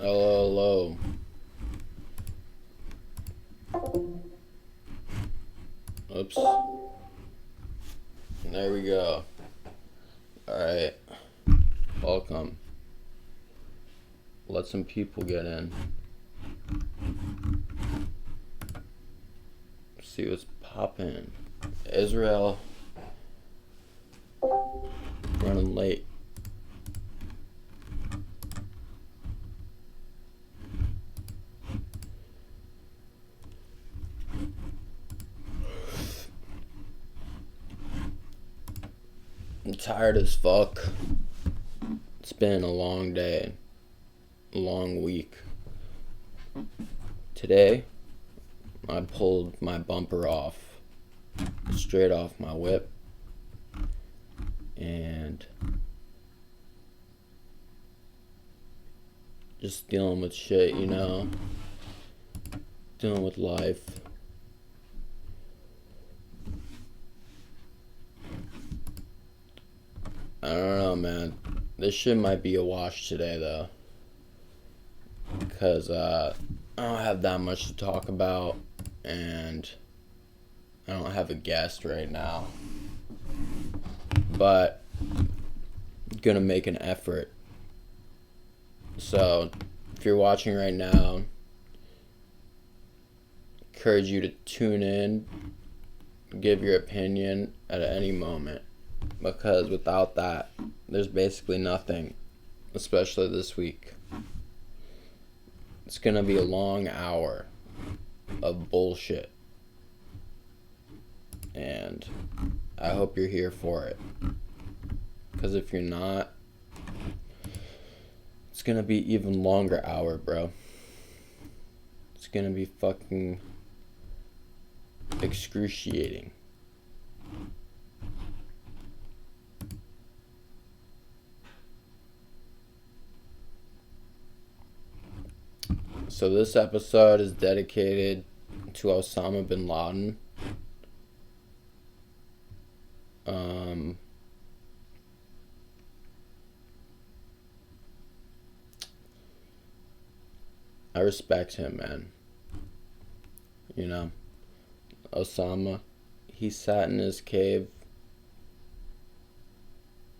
Hello, hello. Oops. There we go. Alright. Welcome. Let some people get in. See what's poppin'. Israel running late. I'm tired as fuck. It's been a long day, a long week. Today, I pulled my bumper off, straight off my whip, and just dealing with shit, dealing with life. I don't know, man. This shit might be a wash today, though. Because I don't have that much to talk about, and I don't have a guest right now. But I'm gonna make an effort. So, if you're watching right now, encourage you to tune in, give your opinion at any moment. Because without that, there's basically nothing, especially this week. It's gonna be a long hour of bullshit. And I hope you're here for it. Because if you're not, it's gonna be even longer hour, bro. It's gonna be fucking excruciating. So this episode is dedicated to Osama bin Laden. I respect him, man. Osama, he sat in his cave.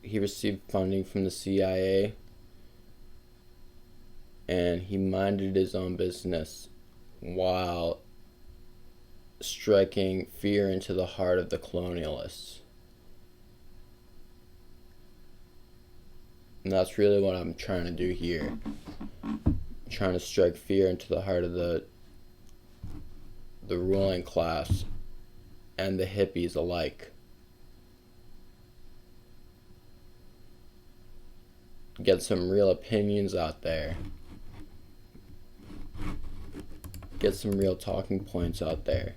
He received funding from the CIA. And he minded his own business while striking fear into the heart of the colonialists. And that's really what I'm trying to do here. I'm trying to strike fear into the heart of the ruling class and the hippies alike. Get some real opinions out there. Get some real talking points out there.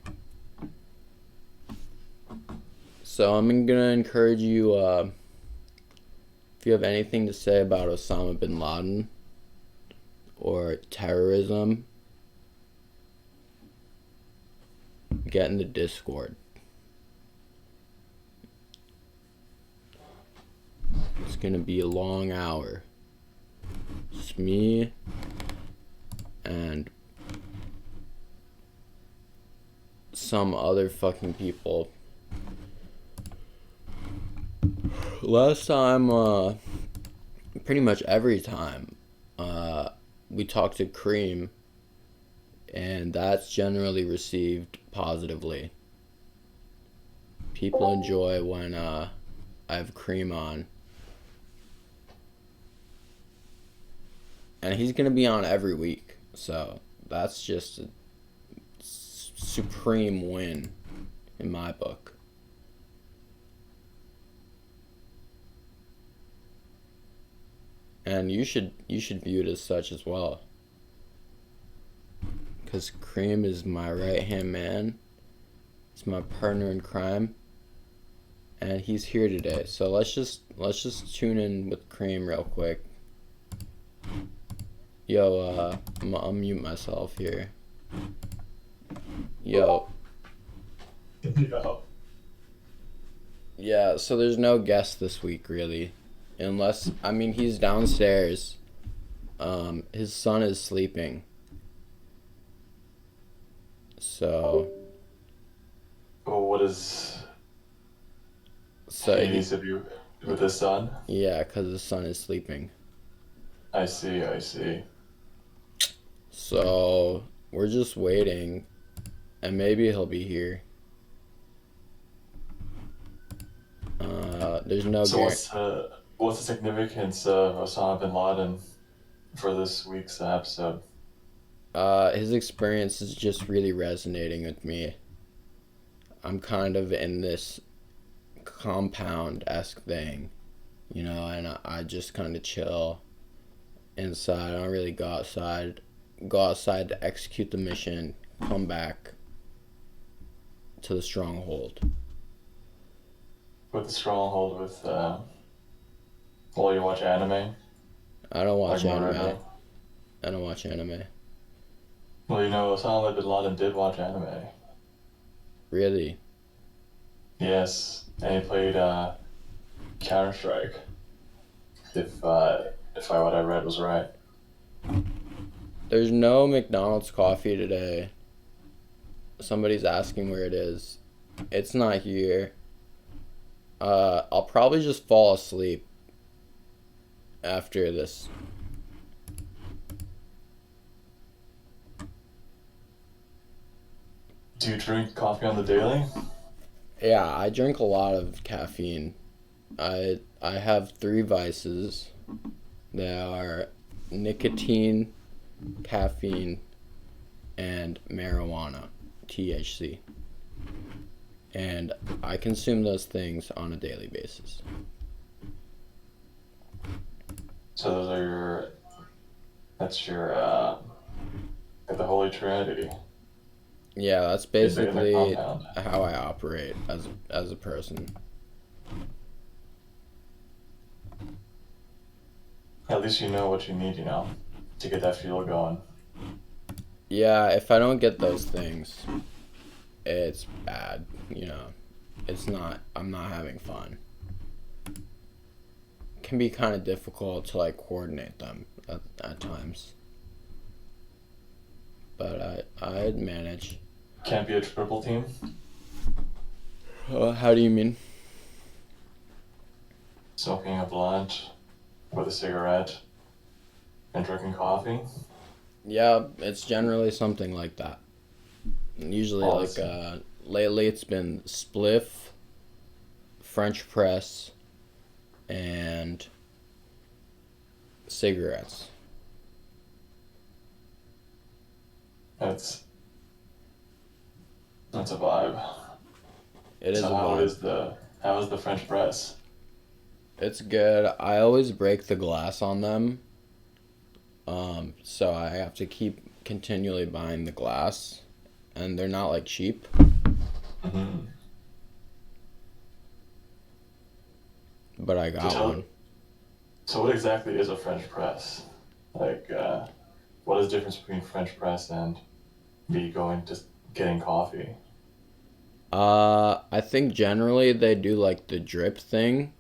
So I'm gonna encourage you, if you have anything to say about Osama bin Laden or terrorism, get in the Discord. It's gonna be a long hour. Just me and some other fucking people. Last time, pretty much every time, we talked to Cream, and that's generally received positively. People enjoy when I have Cream on. And he's gonna be on every week, so that's just a supreme win in my book. And you should view it as such as well, because Cream is my right hand man. He's my partner in crime, and he's here today. So let's just tune in with Cream real quick. Yo, I'm gonna unmute myself here. Yo. Yeah, so there's no guest this week, really. Unless, he's downstairs. His son is sleeping, so Oh, what is so he he needs to be with his son? yeah, because his son is sleeping. I see, I see. So we're just waiting, and maybe he'll be here. There's no So guarantee. what's the significance of Osama bin Laden for this week's episode? His experience is just really resonating with me. I'm kind of in this compound esque thing, and I just kind of chill inside. I don't really go outside. Go outside to execute the mission, come back to the stronghold. With the stronghold with well, you watch anime I don't like watch anime. Naruto. I don't watch anime. Well, Osama bin Laden did watch anime. Really? Yes, and he played Counter Strike. If what I read was right. There's no McDonald's coffee today. Somebody's asking where it is. It's not here. I'll probably just fall asleep after this. Do you drink coffee on the daily? Yeah, I drink a lot of caffeine. I have three vices. They are nicotine, caffeine, and marijuana, THC. And I consume those things on a daily basis. So those are your that's your the Holy Trinity Yeah, that's in the basically compound. how I operate as a person. At least you know what you need, to get that fuel going. Yeah, if I don't get those things, it's bad, It's not I'm not having fun. It can be kind of difficult to like coordinate them at times, but I'd manage. Can't be a triple team. How do you mean? Smoking a blunt with a cigarette and drinking coffee. Yeah, it's generally something like that. Usually, Oh, like lately, it's been spliff, French press, and cigarettes. that's that's a vibe. It So is a vibe. how is the French press? It's good. I always break the glass on them, so I have to keep continually buying the glass, and they're not like cheap, Mm-hmm. but I So got one. tell so what exactly is a French press? Like what is the difference between French press and me going just getting coffee? I think generally they do like the drip thing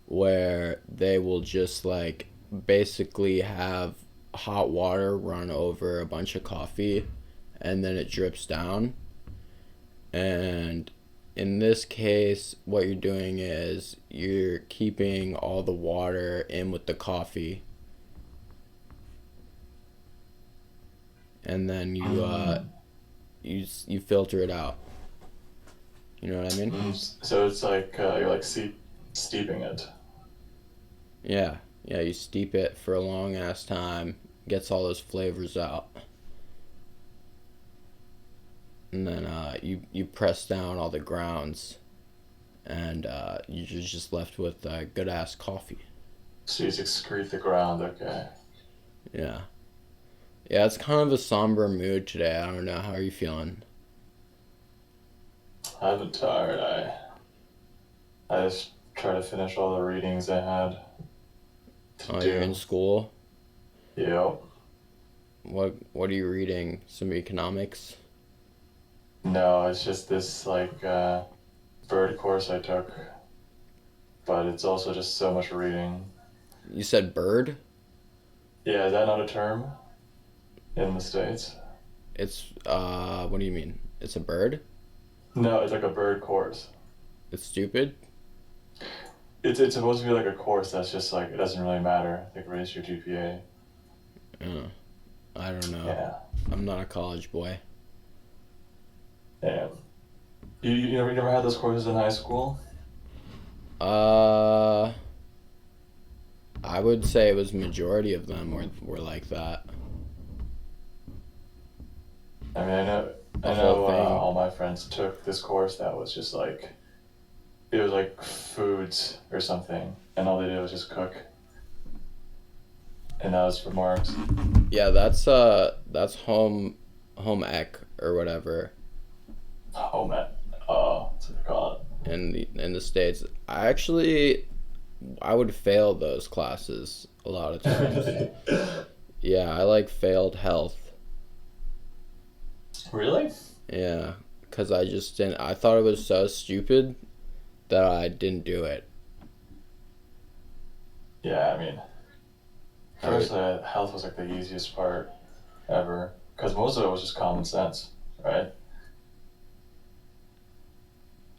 where they will just like basically have hot water run over a bunch of coffee and then it drips down. And in this case, what you're doing is you're keeping all the water in with the coffee and then Mm. you filter it out. You know what I mean? So it's like you're like steeping it. Yeah. Yeah, you steep it for a long ass time, gets all those flavors out. And then you press down all the grounds, and you're just left with good ass coffee. So you just excrete the ground. Okay. Yeah, yeah. It's kind of a somber mood today. I don't know. How are you feeling? I've been tired. I just try to finish all the readings I had to Oh, you're in do. school. Yep. What are you reading? Some economics. No, it's just this like bird course I took, but it's also just so much reading. You said bird. Yeah, is that not a term in the States? It's what do you mean? It's a bird? No, it's like a bird course. It's stupid? It's supposed to be like a course that's just like it doesn't really matter. Like raise your GPA. Uh, I don't know. Yeah. I'm not a college boy. Yeah. You never had those courses in high school? Uh, I would say it was majority of them were like that. I mean, The I whole know thing. all my friends took this course that was just like it was like foods or something, and all they did was just cook, and that was for marks. Yeah, that's home ec or whatever Oh man, oh, that's what they call in the States. I would fail those classes a lot of times. it. Yeah, I like failed health. Really? Yeah, cuz I just didn't I thought it was so stupid that I didn't do it. Yeah, I mean, I would personally, health was like the easiest part ever because most of it was just common sense, right?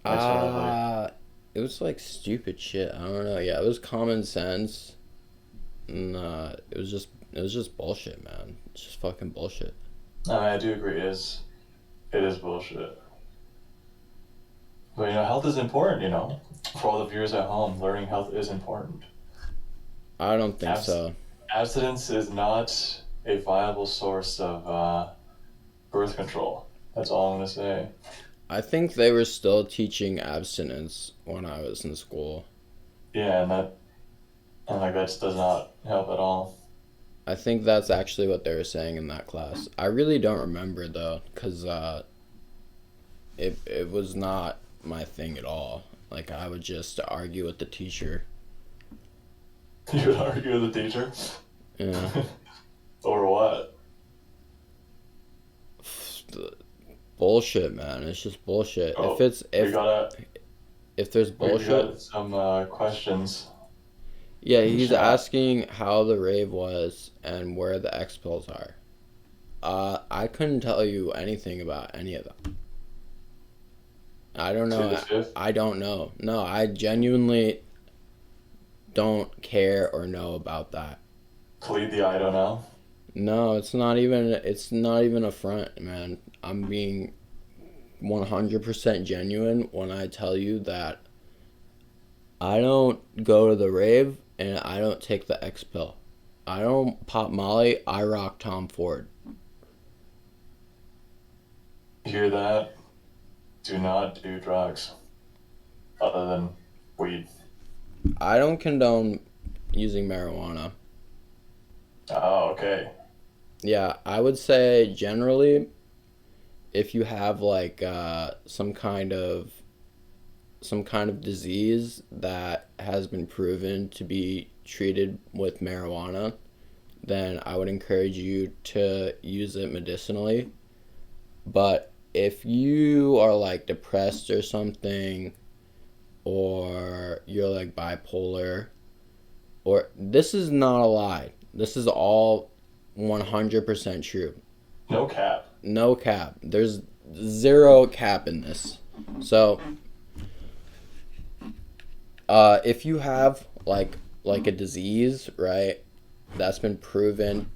Like sort of like uh it was like stupid shit. I don't know. Yeah, it was common sense. And it was just bullshit, man. It's just fucking bullshit. I mean, I do agree. It is bullshit. But health is important. For all the viewers at home, learning health is important. I don't think Abs- so. Abstinence is not a viable source of birth control. That's all I'm gonna say. I think they were still teaching abstinence when I was in school. Yeah, and like that just does not help at all. I think that's actually what they were saying in that class. I really don't remember though, cause it was not my thing at all. Like I would just argue with the teacher. You would argue with the teacher, Yeah, or what? bullshit, man. It's just bullshit. Oh, we gotta If there's we bullshit, got some questions yeah, in the he's chat. asking how the rave was and where the X pills are. I couldn't tell you anything about any of them. I don't Plead the know. fifth. I don't know. No, I genuinely don't care or know about that. Plead the I don't know. No, it's not even a front, man. I'm being 100% genuine when I tell you that I don't go to the rave and I don't take the X pill. I don't pop Molly, I rock Tom Ford. You hear that? Do not do drugs other than weed. I don't condone using marijuana. Oh, okay. Yeah, I would say generally if you have like some kind of disease that has been proven to be treated with marijuana, then I would encourage you to use it medicinally. But if you are like depressed or something, or you're like bipolar, or this is not a lie, this is all 100% true. No cap. No cap. There's zero cap in this. So, if you have like a disease, right, that's been proven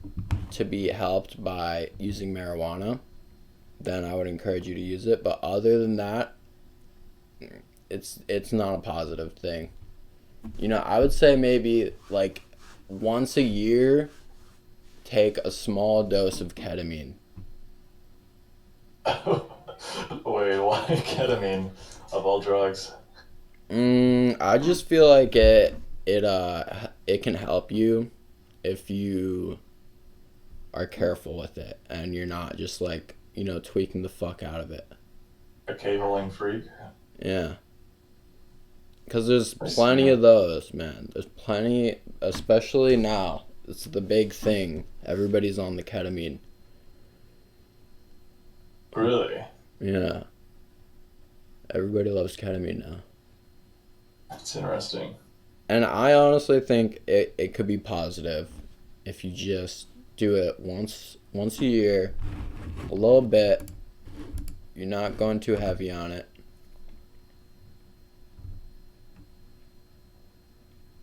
to be helped by using marijuana, then I would encourage you to use it. But other than that, it's not a positive thing. I would say maybe like once a year, take a small dose of ketamine. Wait, why ketamine of all drugs? I just feel like it can help you if you are careful with it and you're not just like tweaking the fuck out of it. A cabling freak? Yeah, because there's I see. plenty of those, man. There's plenty, especially now. It's the big thing. Everybody's on the ketamine. Really? Yeah, everybody loves ketamine now. That's interesting. And I honestly think it could be positive. if you just do it once a year, a little bit. You're not going too heavy on it.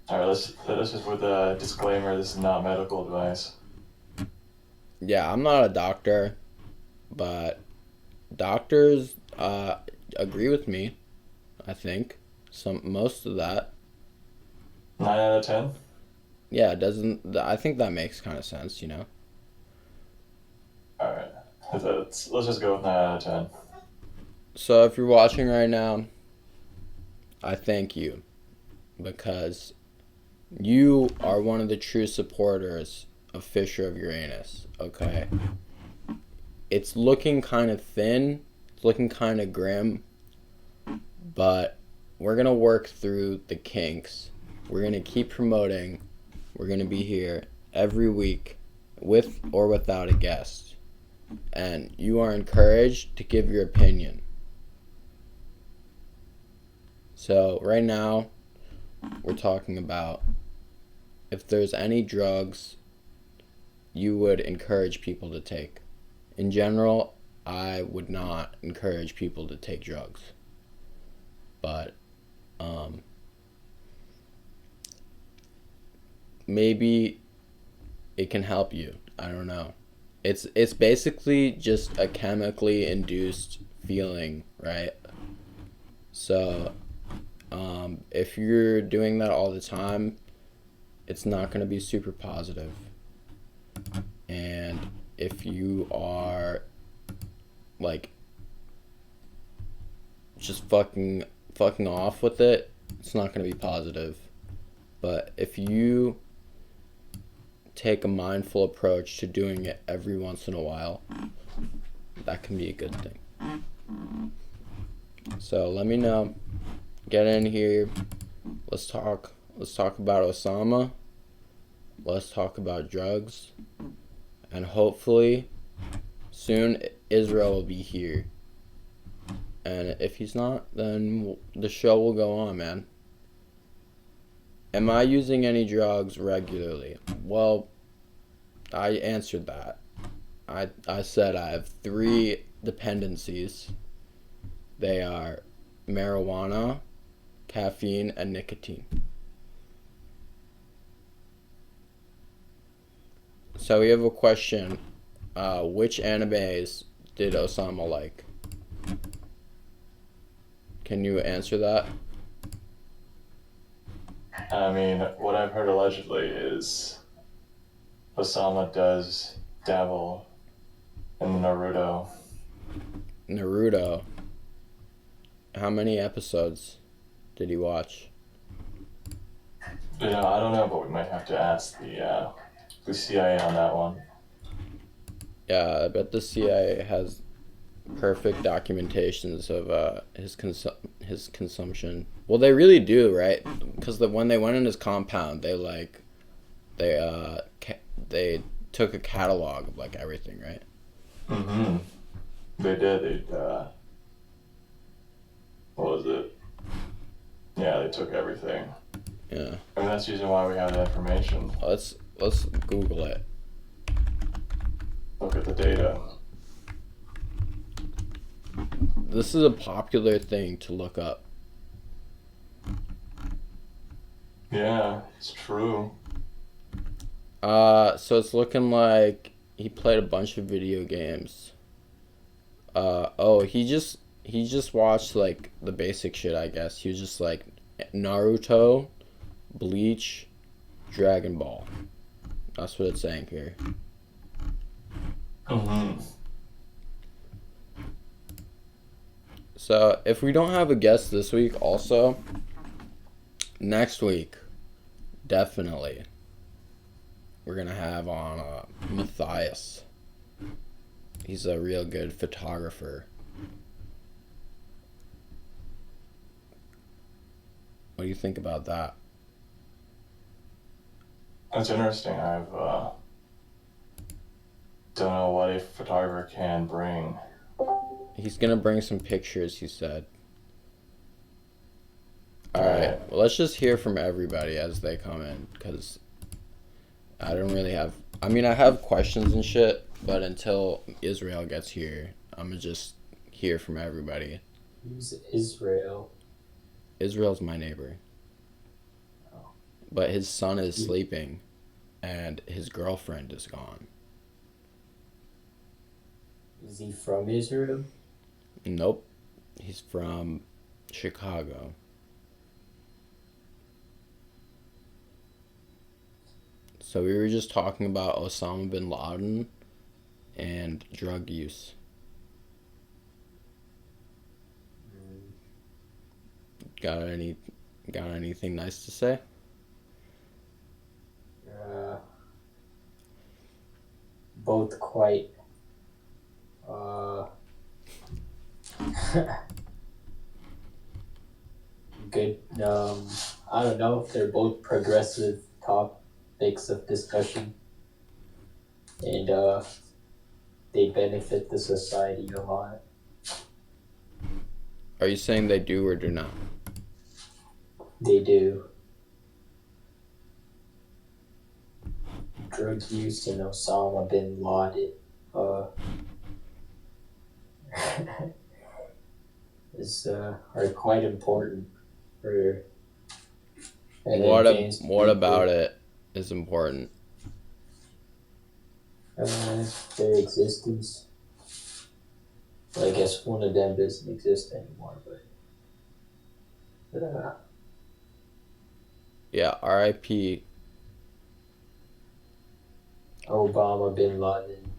All right, let's just with a disclaimer. This is not medical advice. Yeah, I'm not a doctor, but doctors agree with me. I think most of that. 9 out of 10. Yeah, it doesn't. I think that makes kind of sense, All right, let's just go with 9 out of 10. So if you're watching right now, I thank you because you are one of the true supporters of Fisher of Uranus. Okay, it's looking kind of thin. It's looking kind of grim, but we're gonna work through the kinks. We're gonna keep promoting. We're gonna be here every week with or without a guest. And you are encouraged to give your opinion. So right now, we're talking about if there's any drugs you would encourage people to take. In general, I would not encourage people to take drugs. But maybe it can help you. I don't know. It's basically just a chemically induced feeling, right? So if you're doing that all the time, it's not going to be super positive. And if you are like just fucking off with it, it's not going to be positive. But if you take a mindful approach to doing it every once in a while, that can be a good thing. So let me know. Get in here. Let's talk about Osama. Let's talk about drugs. And hopefully soon Israel will be here. And if he's not, then the show will go on, man. Am I using any drugs regularly? Well, I answered that. I said I have 3 dependencies. They are marijuana, caffeine, and nicotine. So we have a question. Which animes did Osama like? Can you answer that? I mean, what I've heard allegedly is Osama does dabble in Naruto. Naruto. How many episodes did he watch? I don't know, but we might have to ask the CIA on that one. Yeah, I bet the CIA has perfect documentations of his consumption. Well, they really do, right? Because when they went in his compound, they took a catalog of like everything, right? Mm-hmm. They did. What was it? Yeah, they took everything. Yeah. I mean, that's usually why we have the information. Let's Google it. Look at the data. This is a popular thing to look up. Yeah, it's true. So it's looking like he played a bunch of video games. He just watched like the basic shit, I guess. He was just like Naruto, Bleach, Dragon Ball. That's what it's saying here. Mm-hmm. So if we don't have a guest this week, also next week, definitely we're gonna have on Matthias. He's a real good photographer. What do you think about that? That's interesting. I've don't know what a photographer can bring. He's gonna bring some pictures, he said. Alright, well, let's just hear from everybody as they come in, because I don't really have. I mean, I have questions and shit, but until Israel gets here, I'm gonna just hear from everybody. Who's Israel? Israel's my neighbor. Oh. But his son is sleeping, and his girlfriend is gone. Is he from Israel? Nope. He's from Chicago. So we were just talking about Osama bin Laden and drug use. Got anything nice to say? Both quite good. I don't know if they're both progressive topics of discussion, and they benefit the society a lot. Are you saying they do or do not? They do. Drug use and Osama bin Laden are quite important for what about it is important? Their existence. Well, I guess one of them doesn't exist anymore, but yeah, R.I.P. Obama bin Laden.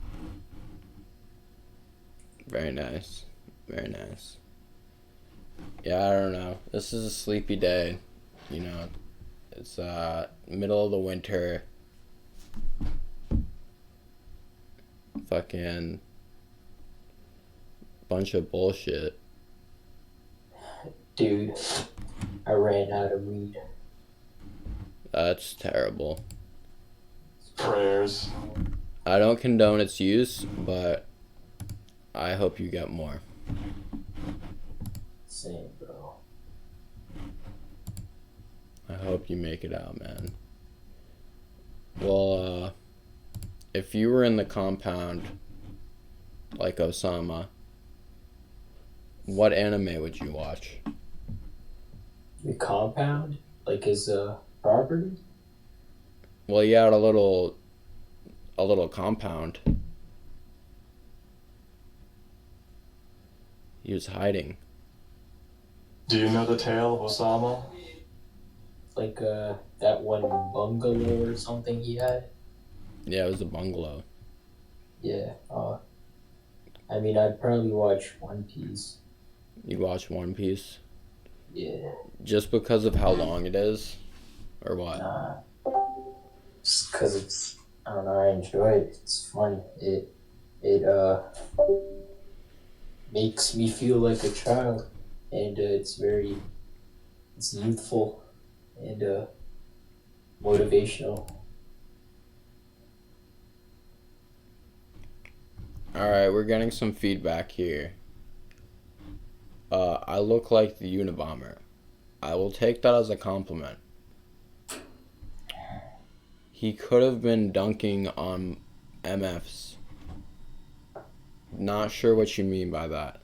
Very nice. Very nice. Yeah, I don't know. This is a sleepy day. You know, it's middle of the winter. Fucking bunch of bullshit. Dude, I ran out of weed. That's terrible. Prayers. I don't condone its use, but I hope you get more. Same, bro. I hope you make it out, man. Well, if you were in the compound, like Osama, what anime would you watch? The compound? Like his property? Well, you had a little compound. He was hiding. Do you know the tale of Osama? Like that one bungalow or something he had? Yeah, it was a bungalow. Yeah. I mean, I'd probably watch One Piece. You'd watch One Piece? Yeah. Just because of how long it is? Or what? Nah. Just because it's, I don't know, I enjoy it. It's fun. It makes me feel like a child. And it's youthful and motivational. Alright, we're getting some feedback here. I look like the Unabomber. I will take that as a compliment. He could have been dunking on MFs. Not sure what you mean by that.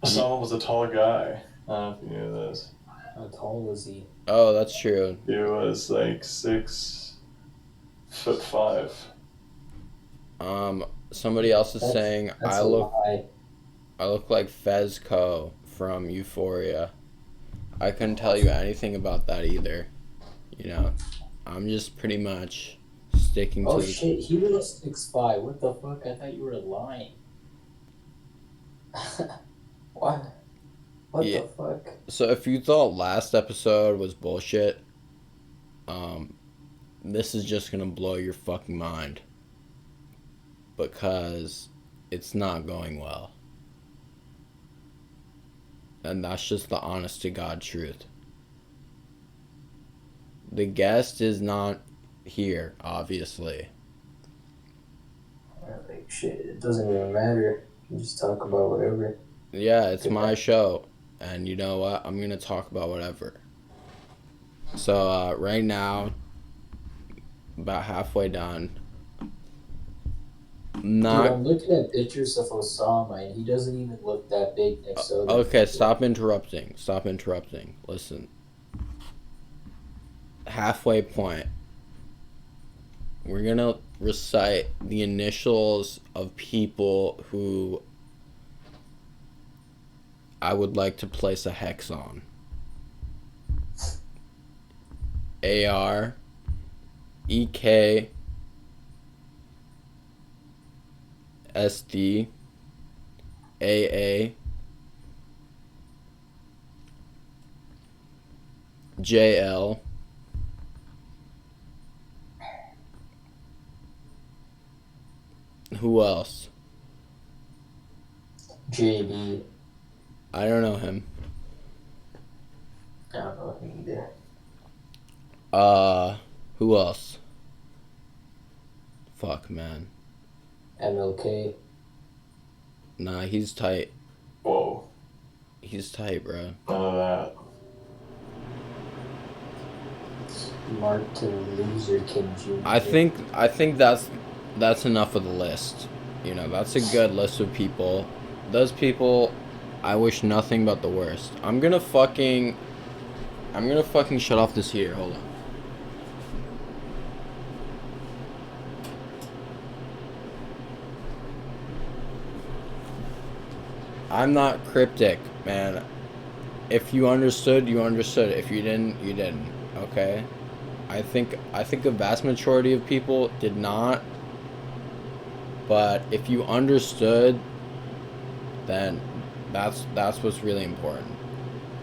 Osama was a tall guy. I don't know if you knew this. How tall was he? Oh, that's true. He was like 6'5". Somebody else is saying I look like Fezco from Euphoria. I couldn't tell you anything about that either. You know, I'm just pretty much sticking to. Oh shit, he was 6'5". What the fuck? I thought you were lying. What? What the fuck? So if you thought last episode was bullshit, this is just gonna blow your fucking mind. Because it's not going well. And that's just the honest to God truth. The guest is not here, obviously. Like shit, it doesn't even matter. You just talk about whatever. Yeah, it's my show. And you know what? I'm gonna talk about whatever. So right now, about halfway done. Dude, Not I'm looking at pictures of Osama, and he doesn't even look that big next to other okay. people. Stop interrupting. Stop interrupting. Listen. Halfway point. We're gonna recite the initials of people who I would like to place a hex on. AR, EK, SD, AA, JL, who else? JB. I don't know him. I don't know him either. Who else? Fuck, man. MLK. Nah, he's tight. Whoa. He's tight, bro. None of that. Martin Luther King Jr. I think that's enough of the list. You know, that's a good list of people. Those people, I wish nothing but the worst. I'm gonna fucking shut off this heater. Hold on. I'm not cryptic, man. If you understood, you understood. If you didn't, you didn't. Okay? I think a vast majority of people did not. But if you understood, then that's what's really important.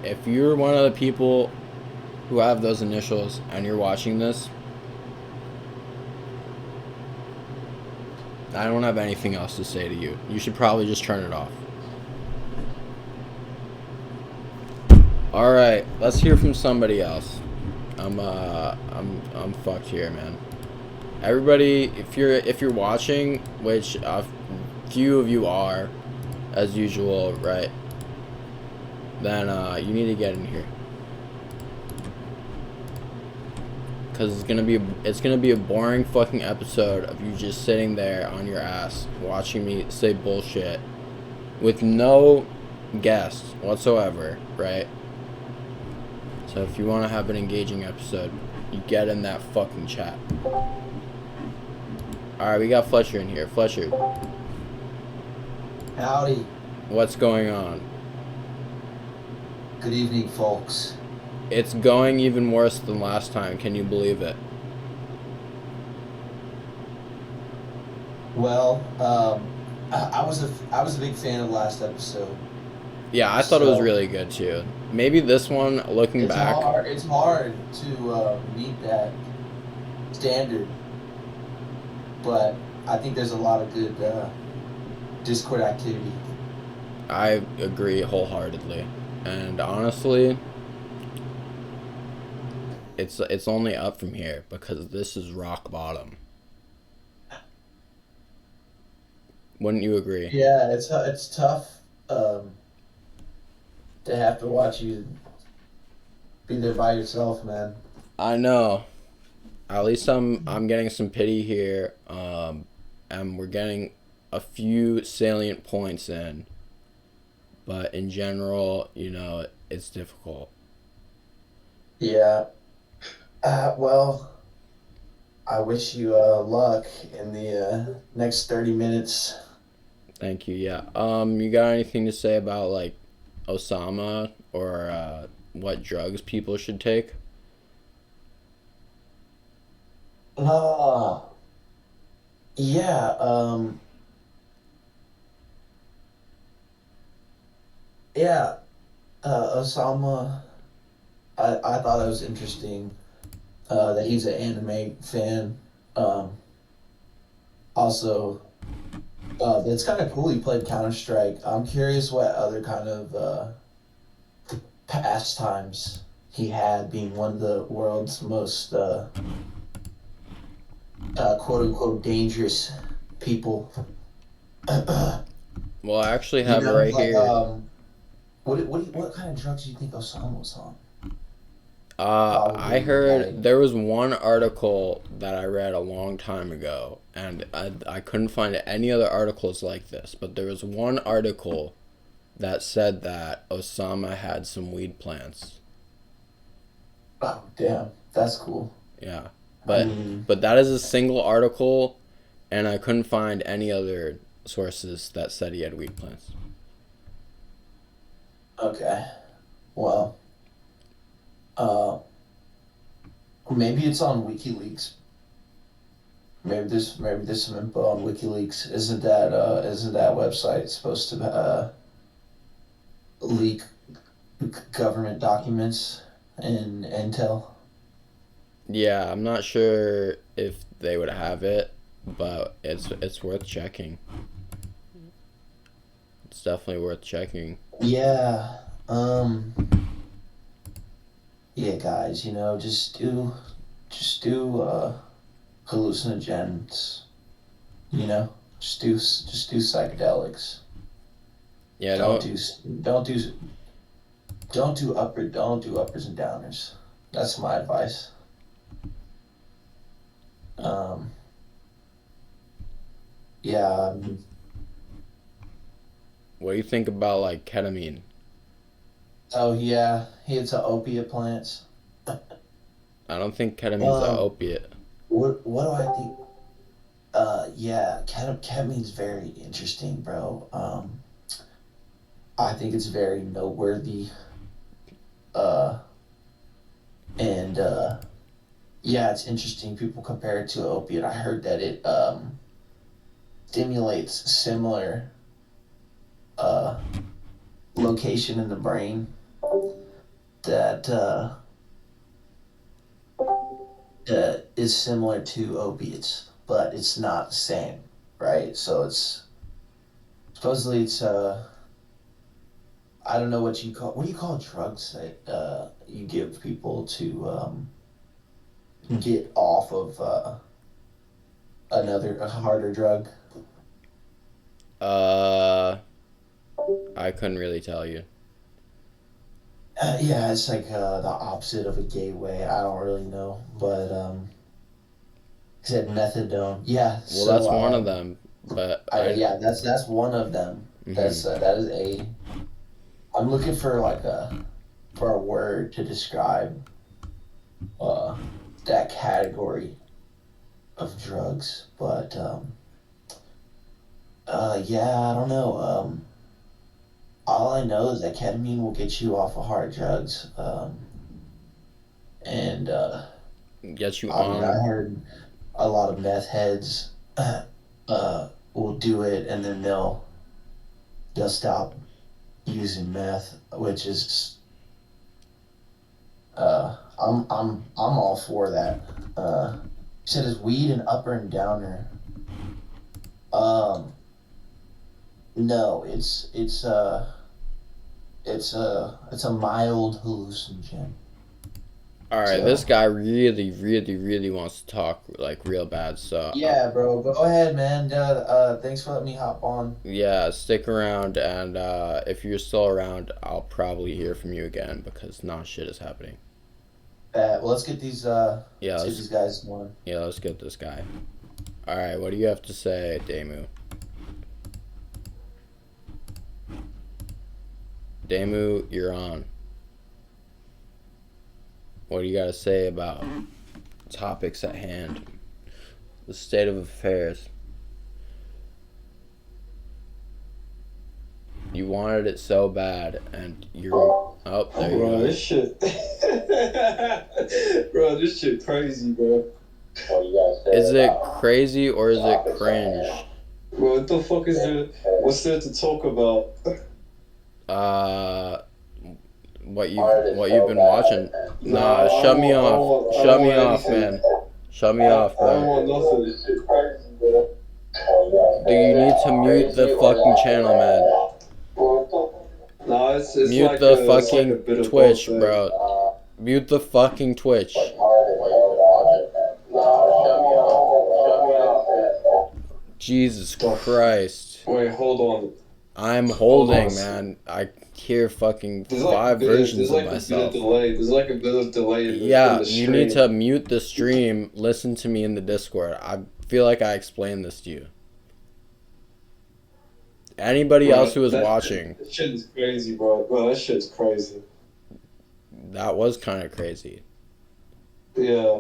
If you're one of the people who have those initials and you're watching this, I don't have anything else to say to you. You should probably just turn it off. All right, let's hear from somebody else. I'm fucked here, man. Everybody, if you're watching, which a few of you are, as usual, right? Then you need to get in here, cause it's gonna be a boring fucking episode of you just sitting there on your ass watching me say bullshit with no guests whatsoever, right? So if you want to have an engaging episode, you get in that fucking chat. Alright, we got Fletcher in here. Fletcher, Howdy. what's going on? Good evening, folks. It's going even worse than last time. Can you believe it? Well, I was a big fan of last episode. Yeah, I thought it was So- really good too. Maybe this one, looking It's back, hard to meet that standard, but I think there's a lot of good Discord activity. I agree wholeheartedly. And honestly, it's only up from here because this is rock bottom. Wouldn't you agree? Yeah, it's tough to have to watch you be there by yourself, man. I know. At least I'm getting some pity here, and we're getting a few salient points in. But in general, you know, it's difficult. Yeah. Well, I wish you luck in the next 30 minutes. Thank you. Yeah. You got anything to say about like Osama or what drugs people should take? Yeah, yeah, Osama, I thought it was interesting that he's an anime fan. Also, it's kind of cool he played Counter-Strike. I'm curious what other kind of pastimes he had, being one of the world's most quote-unquote dangerous people. Well, I actually have it know, right like, here. what kind of drugs do you think Osama was on? I heard there was one article that I read a long time ago, and I couldn't find any other articles like this, but there was one article that said that Osama had some weed plants. Oh, damn. That's cool. Yeah. But that is a single article, and I couldn't find any other sources that said he had weed plants. Okay. Well, maybe it's on WikiLeaks. Maybe there's some info on WikiLeaks. Isn't that website supposed to leak government documents and intel? Yeah, I'm not sure if they would have it, but it's worth checking. It's definitely worth checking. Yeah. Yeah, guys, just do hallucinogens. Just do psychedelics. Yeah, Don't do uppers and downers. That's my advice. Yeah. What do you think about like ketamine? Oh yeah, he had some opiate plants. I don't think ketamine's an opiate. What do I think? Yeah, ketamine's very interesting, bro. I think it's very noteworthy. And yeah, it's interesting. People compare it to an opiate. I heard that it stimulates similar location in the brain that is similar to opiates, but it's not the same, right? So it's supposedly it's I don't know what do you call drugs that you give people to get off of a harder drug? I couldn't really tell you. Yeah, it's like the opposite of a gateway. I don't really know, but he said methadone. Yeah. Well, that's one of them, but yeah, that's one of them. Mhm. That is a. I'm looking for for a word to describe that category of drugs, but yeah, I don't know. All I know is that ketamine will get you off of hard drugs, and get you I mean, I on. heard a lot of meth heads will do it, and then they'll stop using meth, which is I'm all for that. You said is weed an upper and downer? No, it's a mild hallucinogen. All right, So- this guy really, really, really wants to talk like real bad. So Yeah, bro. Go ahead, man. Thanks for letting me hop on. yeah, stick around, and if you're still around, I'll probably hear from you again because shit is happening. Well, let's get these Yeah, let's get these guys going. yeah, let's get this guy. All right, what do you have to say, Demu? Demu, you're on. What do you got to say about topics at hand? The state of affairs. You wanted it so bad, and you're... Oh, there you Bro, go. this shit. Bro, this shit crazy, bro. Is it crazy or is it cringe? Bro, what the fuck is there? What's there to talk about? What you've been watching? Nah, shut me off. Shut me off, man. Shut me off, I don't bro. want nothing. Do you need to mute the fucking channel, man? Nah, it's Mute like the it's like a fucking bit of Twitch, both, bro. Mute the fucking Twitch. Jesus Christ. Wait, hold on. I'm holding, Oh, man. I hear fucking There's 5 versions of like a bit myself. of delay. There's like a bit of delay in Yeah, the you need stream. to mute the stream. Listen to me in the Discord. I feel like I explained this to you. Anybody else who was watching, That shit is crazy, bro. Bro, that shit's crazy. that was kind of crazy. Yeah.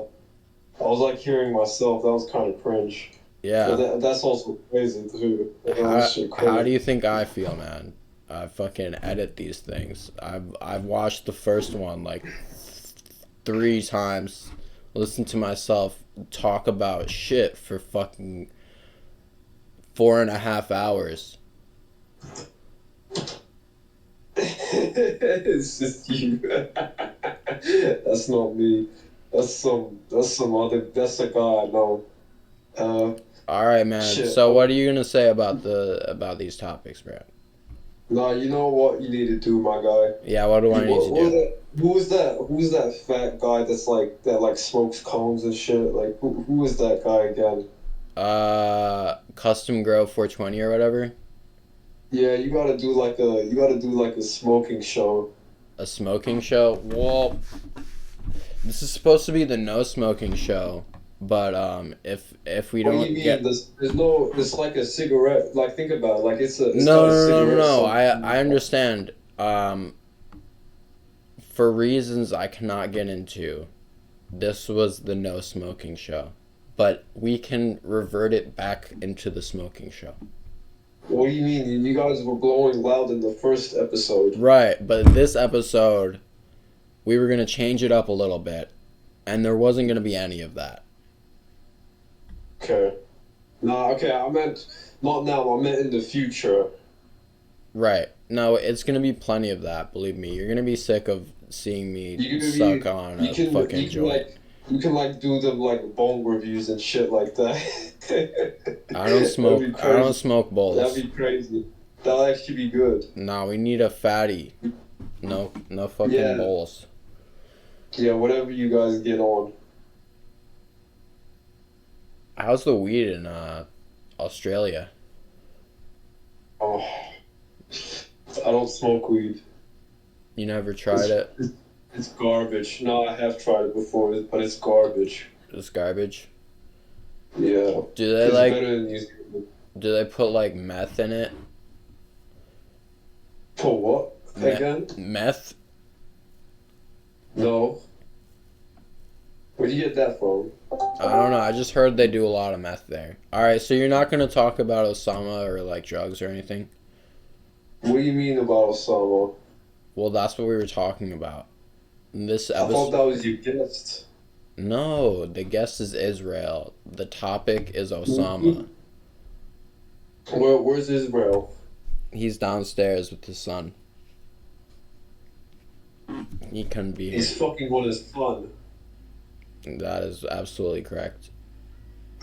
I was like hearing myself. That was kind of cringe. But Yeah. that's also crazy too. That shit How do crazy. you think I feel, man? I fucking edit these things. I've watched the first one like 3 times. Listened to myself talk about shit for fucking 4.5 hours. It's just you. That's not me. That's a guy I know. All right, man. Shit. So what are you gonna say about these topics, bro? Nah, you know what you need to do, my guy. Yeah, what do I need to do? Who's that fat guy that like smokes cones and shit? Like who is that guy again? Custom Grow 420 or whatever. Yeah, you gotta do like a smoking show. A smoking show. Well, this is supposed to be the no smoking show, but if we What do don't you mean? get There's like a cigarette. Like think about it. Like it's no, not a no, no, no, cigarette. no. Smoke. I understand. For reasons I cannot get into, this was the no smoking show, but we can revert it back into the smoking show. What do you mean? You guys were blowing loud in the first episode. Right, but this episode, we were gonna change it up a little bit, and there wasn't gonna be any of that. Okay. Nah, okay, I meant not now, I meant in the future. Right. No, it's gonna be plenty of that. Believe me, you're gonna be sick of seeing me You can suck be, on you a can, fucking you can joint. like, you can like do them like bong reviews and shit like that. I don't smoke. That'd be I don't crazy. smoke bowls. That'd be crazy. That'll actually be good. No, we need a fatty. No fucking Yeah. bowls. Yeah, whatever you guys get on. How's the weed in Australia? Oh, I don't smoke weed. You never tried it? It's garbage. No, I have tried it before, but it's garbage. It's garbage. Yeah. Do they It's like? better than New Zealand. Do they put like meth in it? For what? Me- Again? Meth? No. Where'd you get that from? I don't know. I just heard they do a lot of meth there. All right, so you're not gonna talk about Osama or like drugs or anything? What do you mean about Osama? Well, that's what we were talking about. This I thought episode. that was your guest. No, the guest is Israel. The topic is Osama. Where's Israel? He's downstairs with his son. He couldn't be here. He's fucking on his fun. That is absolutely correct.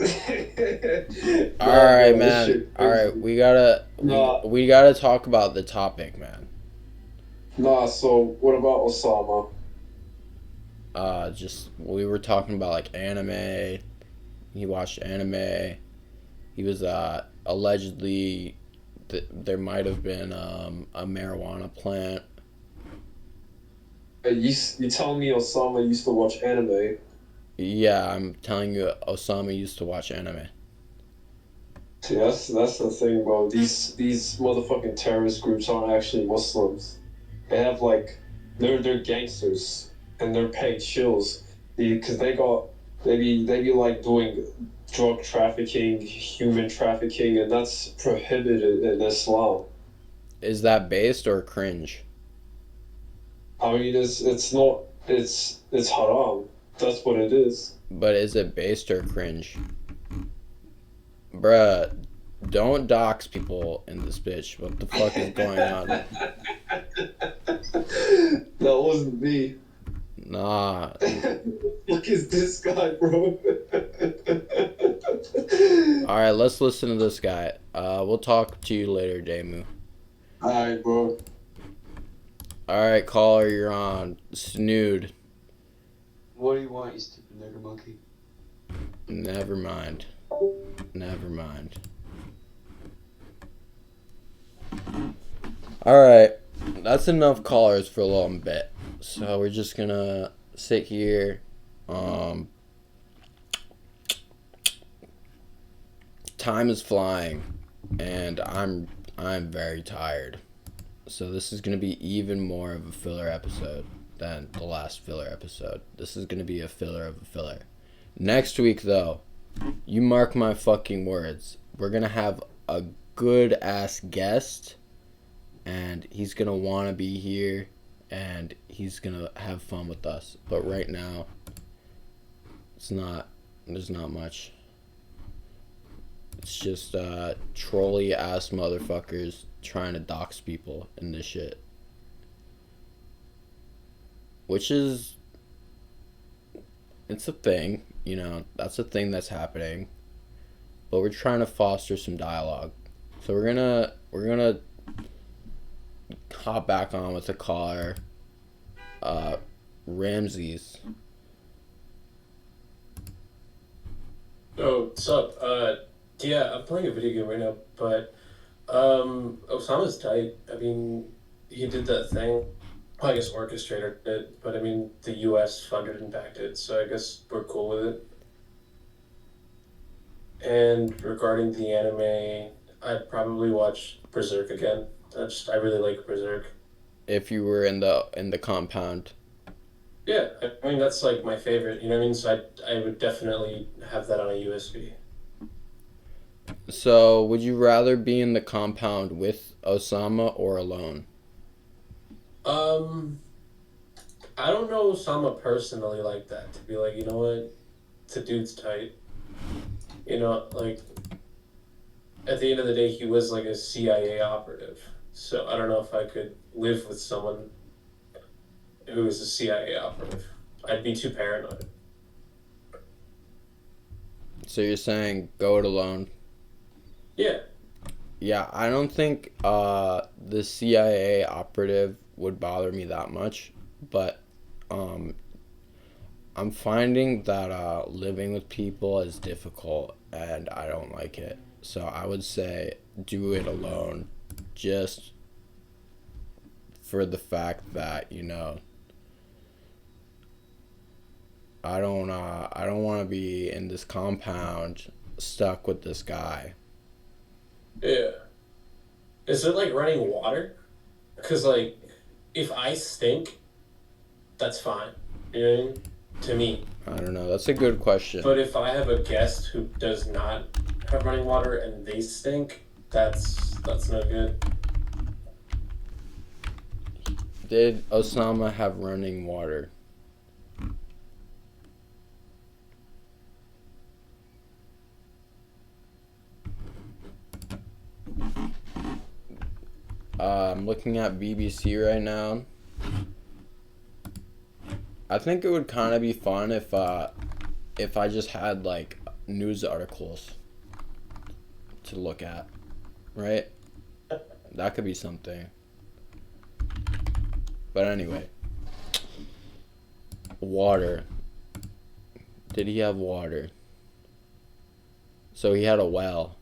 Nah, All right, bro, this man. shit All right, crazy. we gotta talk about the topic, man. Nah, so what about Osama? Just we were talking about like anime. He watched anime. He was allegedly there might have been a marijuana plant. You telling me Osama used to watch anime? Yeah, I'm telling you, Osama used to watch anime. See, that's the thing, bro. These motherfucking terrorist groups aren't actually Muslims. They have like they're gangsters and they're paid shills because they be like doing drug trafficking, human trafficking, and that's prohibited in Islam. Is that based or cringe? I mean, it's not it's haram. That's what it is. But is it based or cringe? Bruh, don't dox people in this bitch. What the fuck is going on? That wasn't me. Nah. Look at this guy, bro. Alright, let's listen to this guy. We'll talk to you later, Damu. Alright, bro. Alright, caller, you're on. Snood. What do you want, you stupid nigger monkey? Never mind. Never mind. Alright, that's enough callers for a little bit. So we're just gonna sit here. Time is flying, and I'm very tired. So this is gonna be even more of a filler episode than the last filler episode. This is gonna be a filler of a filler. Next week, though, you mark my fucking words, we're gonna have a good ass guest, and he's gonna want to be here, and he's gonna have fun with us. But right now, there's not much. It's just trolly ass motherfuckers trying to dox people in this shit. Which is, it's a thing, you know, that's a thing that's happening. But we're trying to foster some dialogue. So we're gonna hop back on with the caller, Ramses. Oh, what's up? Yeah, I'm playing a video game right now, but Osama's tight. I mean, he did that thing. Well, I guess orchestrator did, but I mean, the U.S. funded and backed it, so I guess we're cool with it. And regarding the anime, I'd probably watch Berserk again. I really like Berserk. If you were in the compound. Yeah, I mean that's like my favorite. You know what I mean? So I would definitely have that on a USB. So would you rather be in the compound with Osama or alone? I don't know Osama personally like that. To be like, you know what, the dude's tight. You know, like at the end of the day, he was like a CIA operative. So I don't know if I could live with someone who is a CIA operative. I'd be too paranoid. So you're saying go it alone? Yeah. Yeah, I don't think the CIA operative would bother me that much, but I'm finding that living with people is difficult, and I don't like it. So I would say do it alone, just for the fact that, you know, I don't want to be in this compound stuck with this guy. Yeah. Is it like running water? Because, like, if I stink, that's fine. You know what I mean? To me. I don't know. That's a good question. But if I have a guest who does not have running water and they stink, that's no good. Did Osama have running water? I'm looking at BBC right now. I think it would kind of be fun if I just had like news articles to look at, right? That could be something. But anyway, water. Did he have water? So he had a well,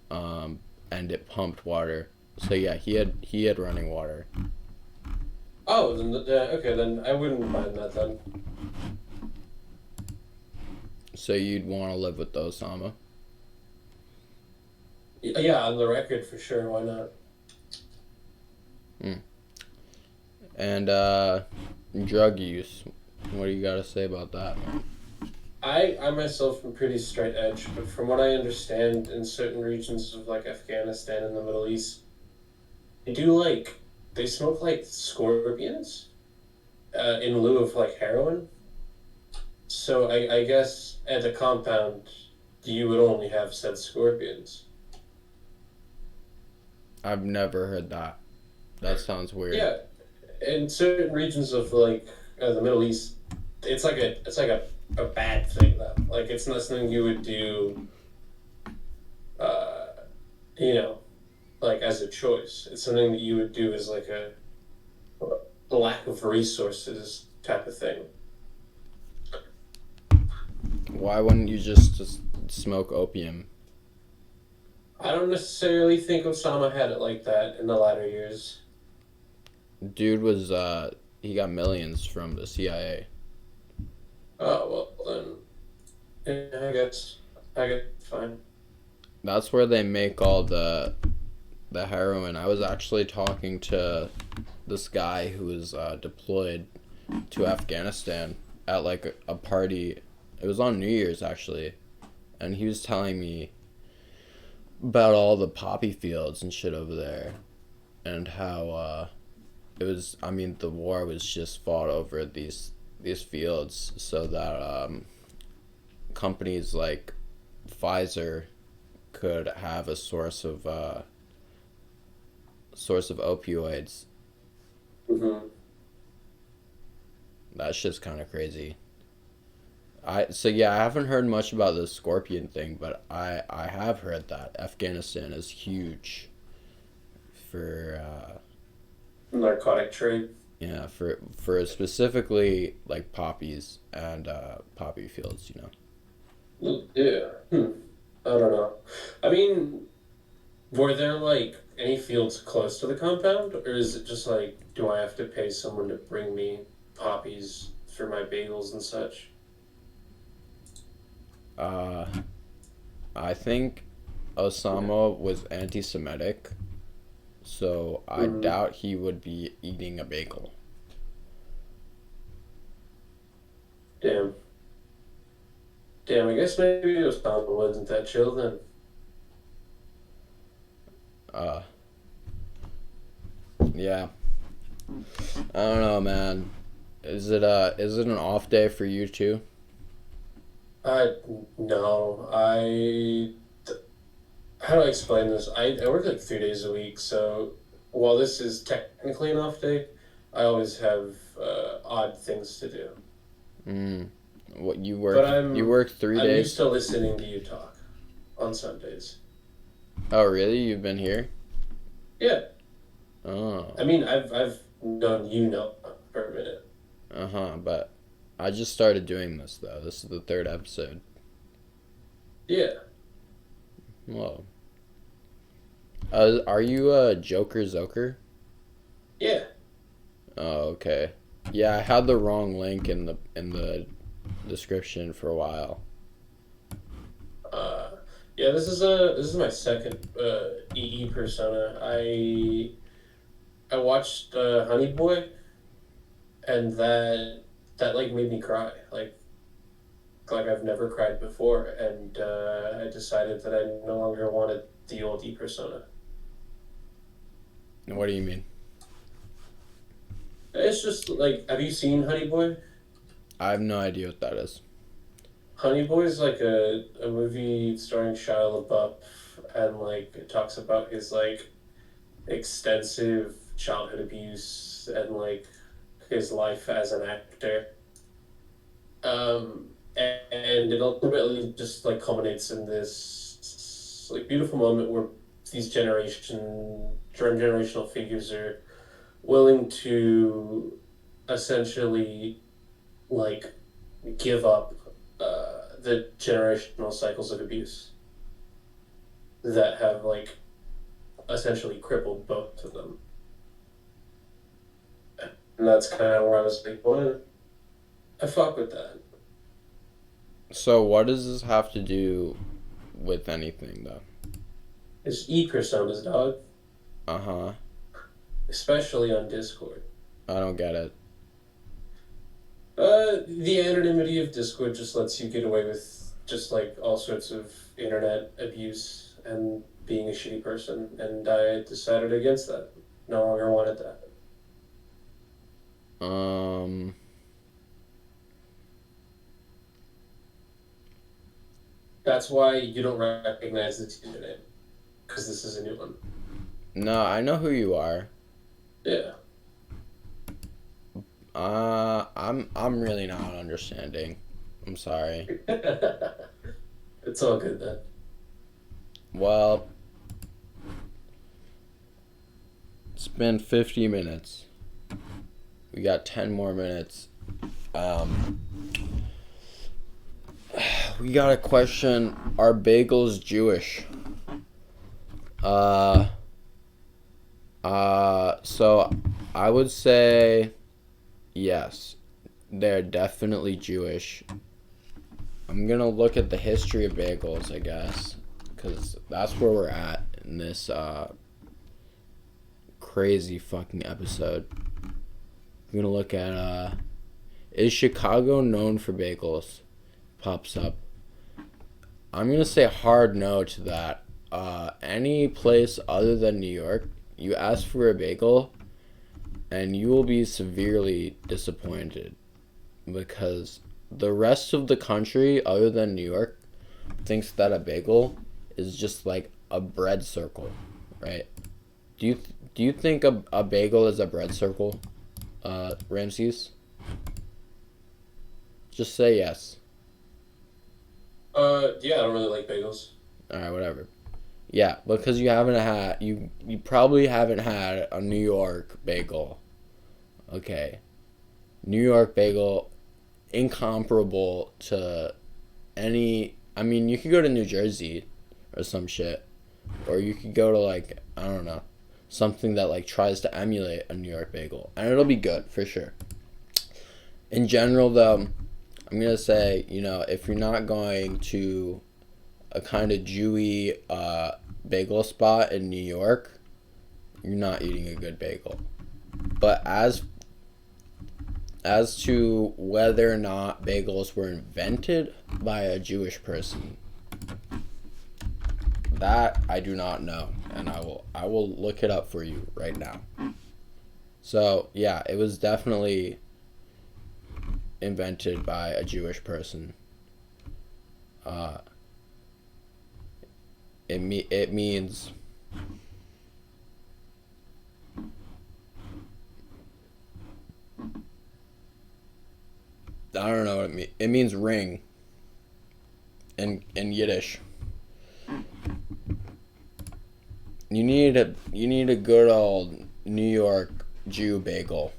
and it pumped water. So yeah, he had running water. Oh, then okay, then I wouldn't mind that then. So you'd want to live with Osama? Yeah, on the record for sure. Why not? And drug use. What do you got to say about that? I myself am pretty straight edge, but from what I understand, in certain regions of like Afghanistan and the Middle East, they smoke like scorpions, in lieu of like heroin. So I guess at a compound, you would only have said scorpions. I've never heard that. That sounds weird. Yeah, in certain regions of like the Middle East, it's like a bad thing though. Like it's not something you would do. You know, like as a choice. It's something that you would do as like a lack of resources type of thing. Why wouldn't you just smoke opium? I don't necessarily think Osama had it like that in the latter years. Dude was he got millions from the CIA. Oh well, then yeah, I guess fine. That's where they make all the heroin. I was actually talking to this guy who was deployed to Afghanistan at like a party. It was on New Year's actually, and he was telling me about all the poppy fields and shit over there, and how it was. I mean, the war was just fought over these fields so that companies like Pfizer could have a source of opioids. Mm-hmm. That shit's kind of crazy. I haven't heard much about the scorpion thing, but I have heard that Afghanistan is huge for Narcotic trade. yeah, for specifically like poppies and poppy fields, you know. Yeah. I don't know. I mean, were there like any fields close to the compound, or is it just like, do I have to pay someone to bring me poppies for my bagels and such? I think Osama was anti-Semitic, so I doubt he would be eating a bagel. Damn. Damn, I guess maybe Osama wasn't that chill then. Yeah. I don't know, man. Is it an off day for you too? I no, how do I explain this? I work like 3 days a week, so while this is technically an off day, I always have odd things to do. What you But work? You work 3 I'm days? used to listening to you talk on Sundays. Oh, really? You've been here? Yeah, Oh. I mean I've known you know for a minute. But I just started doing this though. This is the third episode. Yeah, Whoa. Are you a Joker Zoker? yeah. Oh, okay. Yeah, I had the wrong link in the description for a while. Yeah, this is my second EE persona. I watched Honey Boy, and that like made me cry. Like I've never cried before, and I decided that I no longer wanted the old E persona. What do you mean? It's just like, have you seen Honey Boy? I have no idea what that is. Honey Boy is like a movie starring Shia LaBeouf, and like it talks about his like extensive childhood abuse and like his life as an actor. And it ultimately just like culminates in this like beautiful moment where these generational figures are willing to essentially like give up the generational cycles of abuse that have like essentially crippled both of them. And that's kind of where I was like, well, I fuck with that. So what does this have to do with anything though? It's E personas, dog. Uh-huh. Especially on Discord. I don't get it. The anonymity of Discord just lets you get away with just like all sorts of internet abuse and being a shitty person, and I decided against that. No longer wanted that. That's why you don't recognize the username, because this is a new one. No, I know who you are. Yeah. I'm really not understanding. I'm sorry. It's all good then. Well, it's been 50 minutes. We got 10 more minutes. We got a question. Are bagels Jewish? So I would say yes. They're definitely Jewish. I'm gonna look at the history of bagels, I guess, because that's where we're at in this crazy fucking episode. I'm gonna look at is Chicago known for bagels? Pops up. I'm gonna say hard no to that. Any place other than New York, you ask for a bagel, and you will be severely disappointed, because the rest of the country, other than New York, thinks that a bagel is just like a bread circle, right? Do you think a bagel is a bread circle, Ramses? Just say yes. Yeah, I don't really like bagels. All right, whatever. Yeah, because you probably haven't had a New York bagel. Okay. New York bagel, incomparable to any. I mean, you could go to New Jersey or some shit, or you could go to, like, I don't know, something that like tries to emulate a New York bagel, and it'll be good for sure. In general, though, I'm gonna say, if you're not going to a kind of Jewy bagel spot in New York, you're not eating a good bagel. But as to whether or not bagels were invented by a Jewish person, that I do not know, and I will look it up for you right now. So yeah, it was definitely invented by a Jewish person. It means I don't know what it means. It means ring in Yiddish. You need a good old New York Jew bagel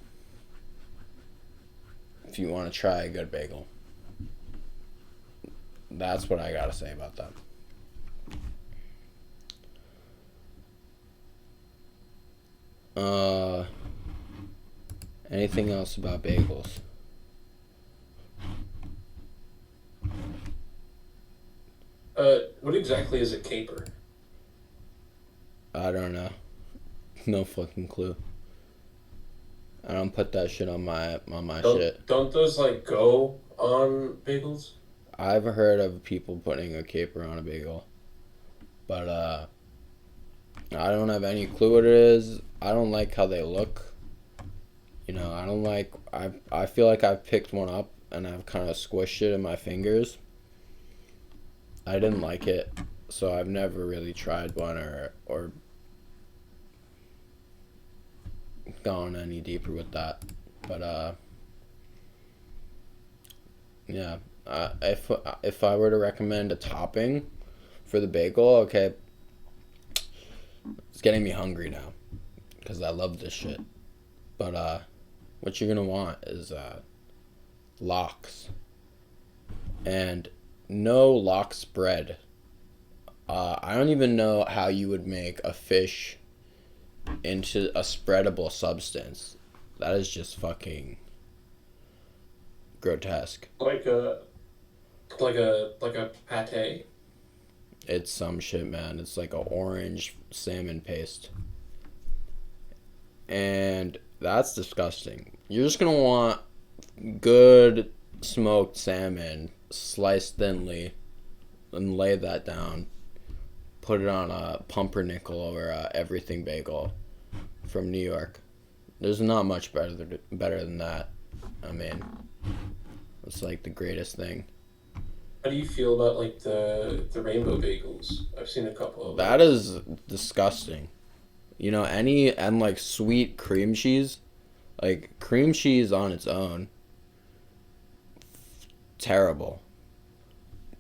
if you want to try a good bagel. That's what I gotta say about that. Anything else about bagels? What exactly is a caper? I don't know. No fucking clue. I don't put that shit on my shit. Don't those like go on bagels? I've heard of people putting a caper on a bagel, but I don't have any clue what it is. I don't like how they look. I don't like. I feel like I've picked one up and I've kind of squished it in my fingers. I didn't like it, so I've never really tried one or gone any deeper with that. But yeah. If I were to recommend a topping for the bagel, okay, it's getting me hungry now because I love this shit. But what you're gonna want is lox, and no lox bread. I don't even know how you would make a fish into a spreadable substance. That is just fucking grotesque. Like a pate. It's some shit, man. It's like a orange salmon paste. And that's disgusting. You're just gonna want good smoked salmon, sliced thinly, and lay that down. Put it on a pumpernickel or a everything bagel from New York. There's not much better than that. I mean, it's like the greatest thing. How do you feel about like the rainbow bagels? I've seen a couple of That those. is disgusting. And like sweet cream cheese, like cream cheese on its own, terrible.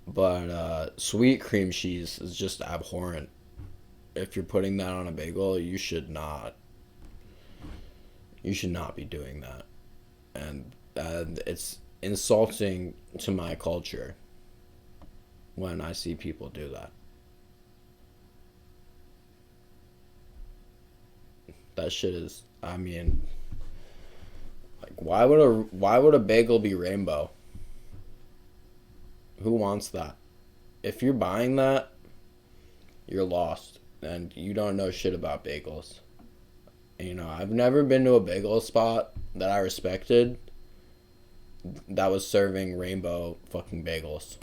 But sweet cream cheese is just abhorrent. If you're putting that on a bagel, you should not. You should not be doing that, and it's insulting to my culture when I see people do that. That shit is, I mean, why would a bagel be rainbow? Who wants that? If you're buying that, you're lost and you don't know shit about bagels. You know, I've never been to a bagel spot that I respected that was serving rainbow fucking bagels.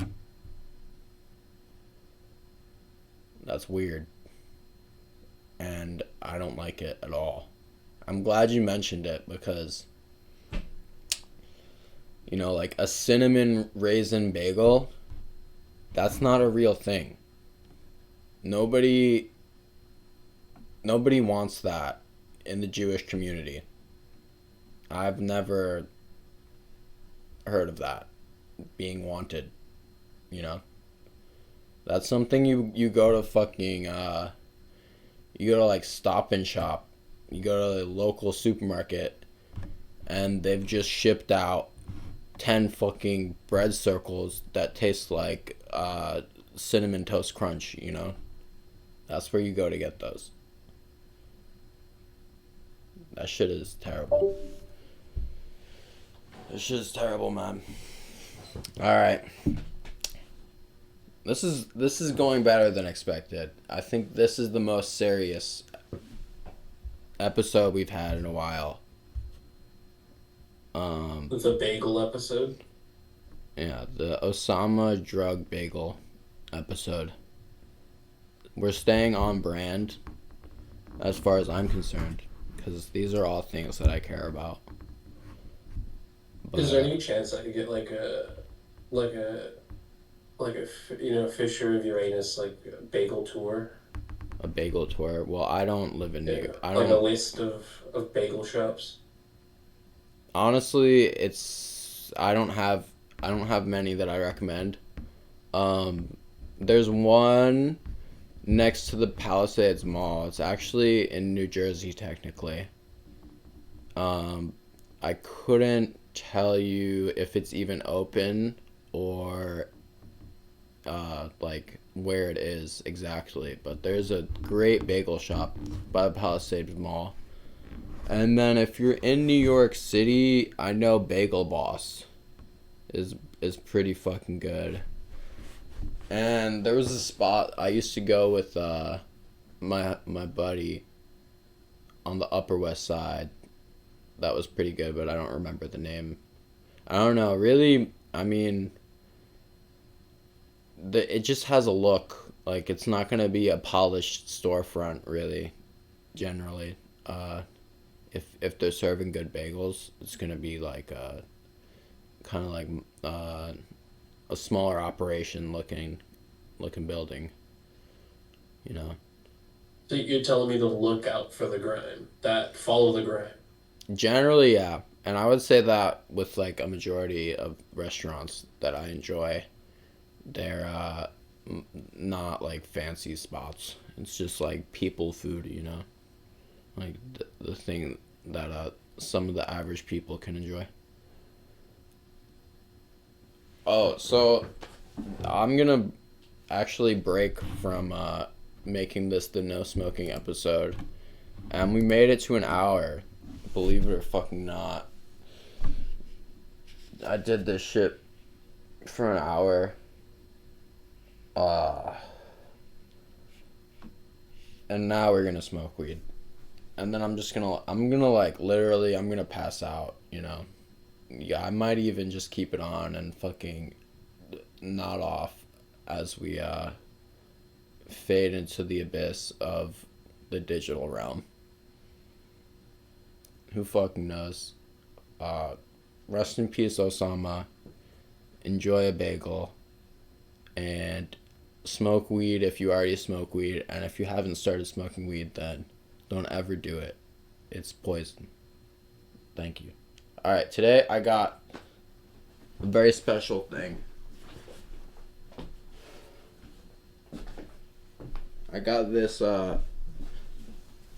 That's weird. And I don't like it at all. I'm glad you mentioned it because, you know, like a cinnamon raisin bagel, that's not a real thing. Nobody wants that in the Jewish community. I've never heard of that being wanted, you know? That's something you go to fucking, you go to like Stop and Shop, you go to the local supermarket, and they've just shipped out 10 fucking bread circles that taste like Cinnamon Toast Crunch, you know? That's where you go to get those. That shit is terrible. This shit is terrible, man. Alright. This is going better than expected. I think this is the most serious episode we've had in a while. It's a bagel episode. Yeah, the Osama drug bagel episode. We're staying on brand as far as I'm concerned, because these are all things that I care about. But, is there any chance I could get like a Fisher of Uranus bagel tour? a bagel tour? Well, I don't live in New York. I don't like a list of bagel shops. Honestly, I don't have many that I recommend. There's one next to the Palisades Mall. It's actually in New Jersey technically. I couldn't tell you if it's even open or like where it is exactly, but there's a great bagel shop by the Palisades Mall. And then if you're in New York City, I know Bagel Boss is pretty fucking good. And there was a spot I used to go with my buddy on the Upper West Side. That was pretty good, but I don't remember the name. I don't know, really, I mean, it just has a look. Like, it's not going to be a polished storefront, really, generally. If they're serving good bagels, it's going to be like kind of like a smaller operation looking building, you know. So you're telling me to look out for the grime, follow the grime. Generally, yeah. And I would say that with like a majority of restaurants that I enjoy, they're not like fancy spots. It's just like people food, you know, like the thing that some of the average people can enjoy. Oh, so I'm gonna actually break from making this the no smoking episode, and we made it to an hour. Believe it or fucking not. I did this shit for an hour. And now we're gonna smoke weed. And then I'm gonna like literally I'm gonna pass out, you know. Yeah, I might even just keep it on and fucking nod off as we fade into the abyss of the digital realm. Who fucking knows? Rest in peace, Osama. Enjoy a bagel. And smoke weed if you already smoke weed. And if you haven't started smoking weed, then don't ever do it. It's poison. Thank you. Alright, today I got a very special thing. I got this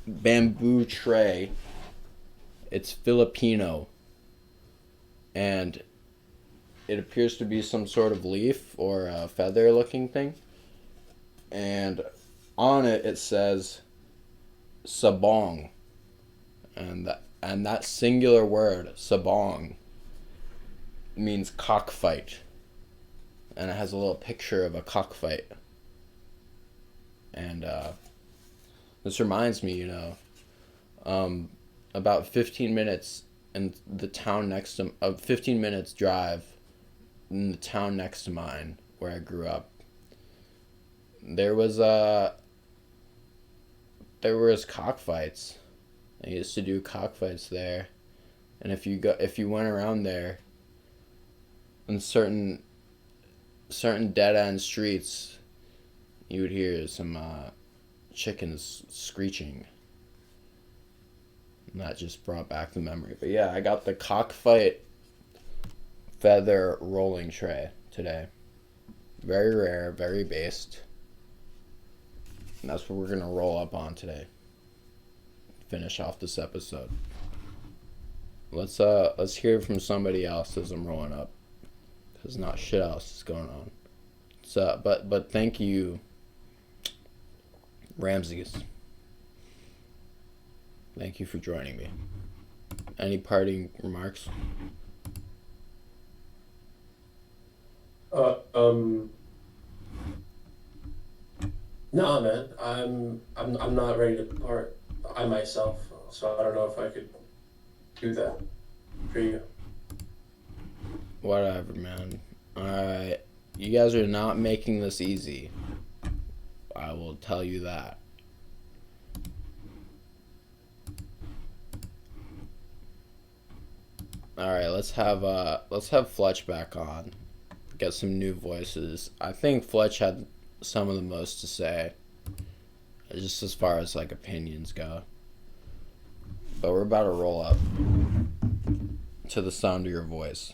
bamboo tray. It's Filipino, and it appears to be some sort of leaf or a feather looking thing, and on it says sabong, and And that singular word, sabong, means cockfight. And it has a little picture of a cockfight. And this reminds me, about 15 minutes in the town next to, 15 minutes drive in the town next to mine, where I grew up. There was cockfights. I used to do cockfights there, and if you went around there, in certain dead end streets, you would hear some chickens screeching. And that just brought back the memory. But yeah, I got the cockfight feather rolling tray today. Very rare, very based. And that's what we're gonna roll up on today. Finish off this episode. Let's hear from somebody else as I'm rolling up, because not shit else is going on. So, but thank you, Ramses. Thank you for joining me. Any parting remarks? No, man. I'm not ready to part. I myself, so I don't know if I could do that for you. Whatever, man. Alright. You guys are not making this easy. I will tell you that. Alright, let's have Fletch back on. Get some new voices. I think Fletch had some of the most to say, just as far as like opinions go. But we're about to roll up to the sound of your voice.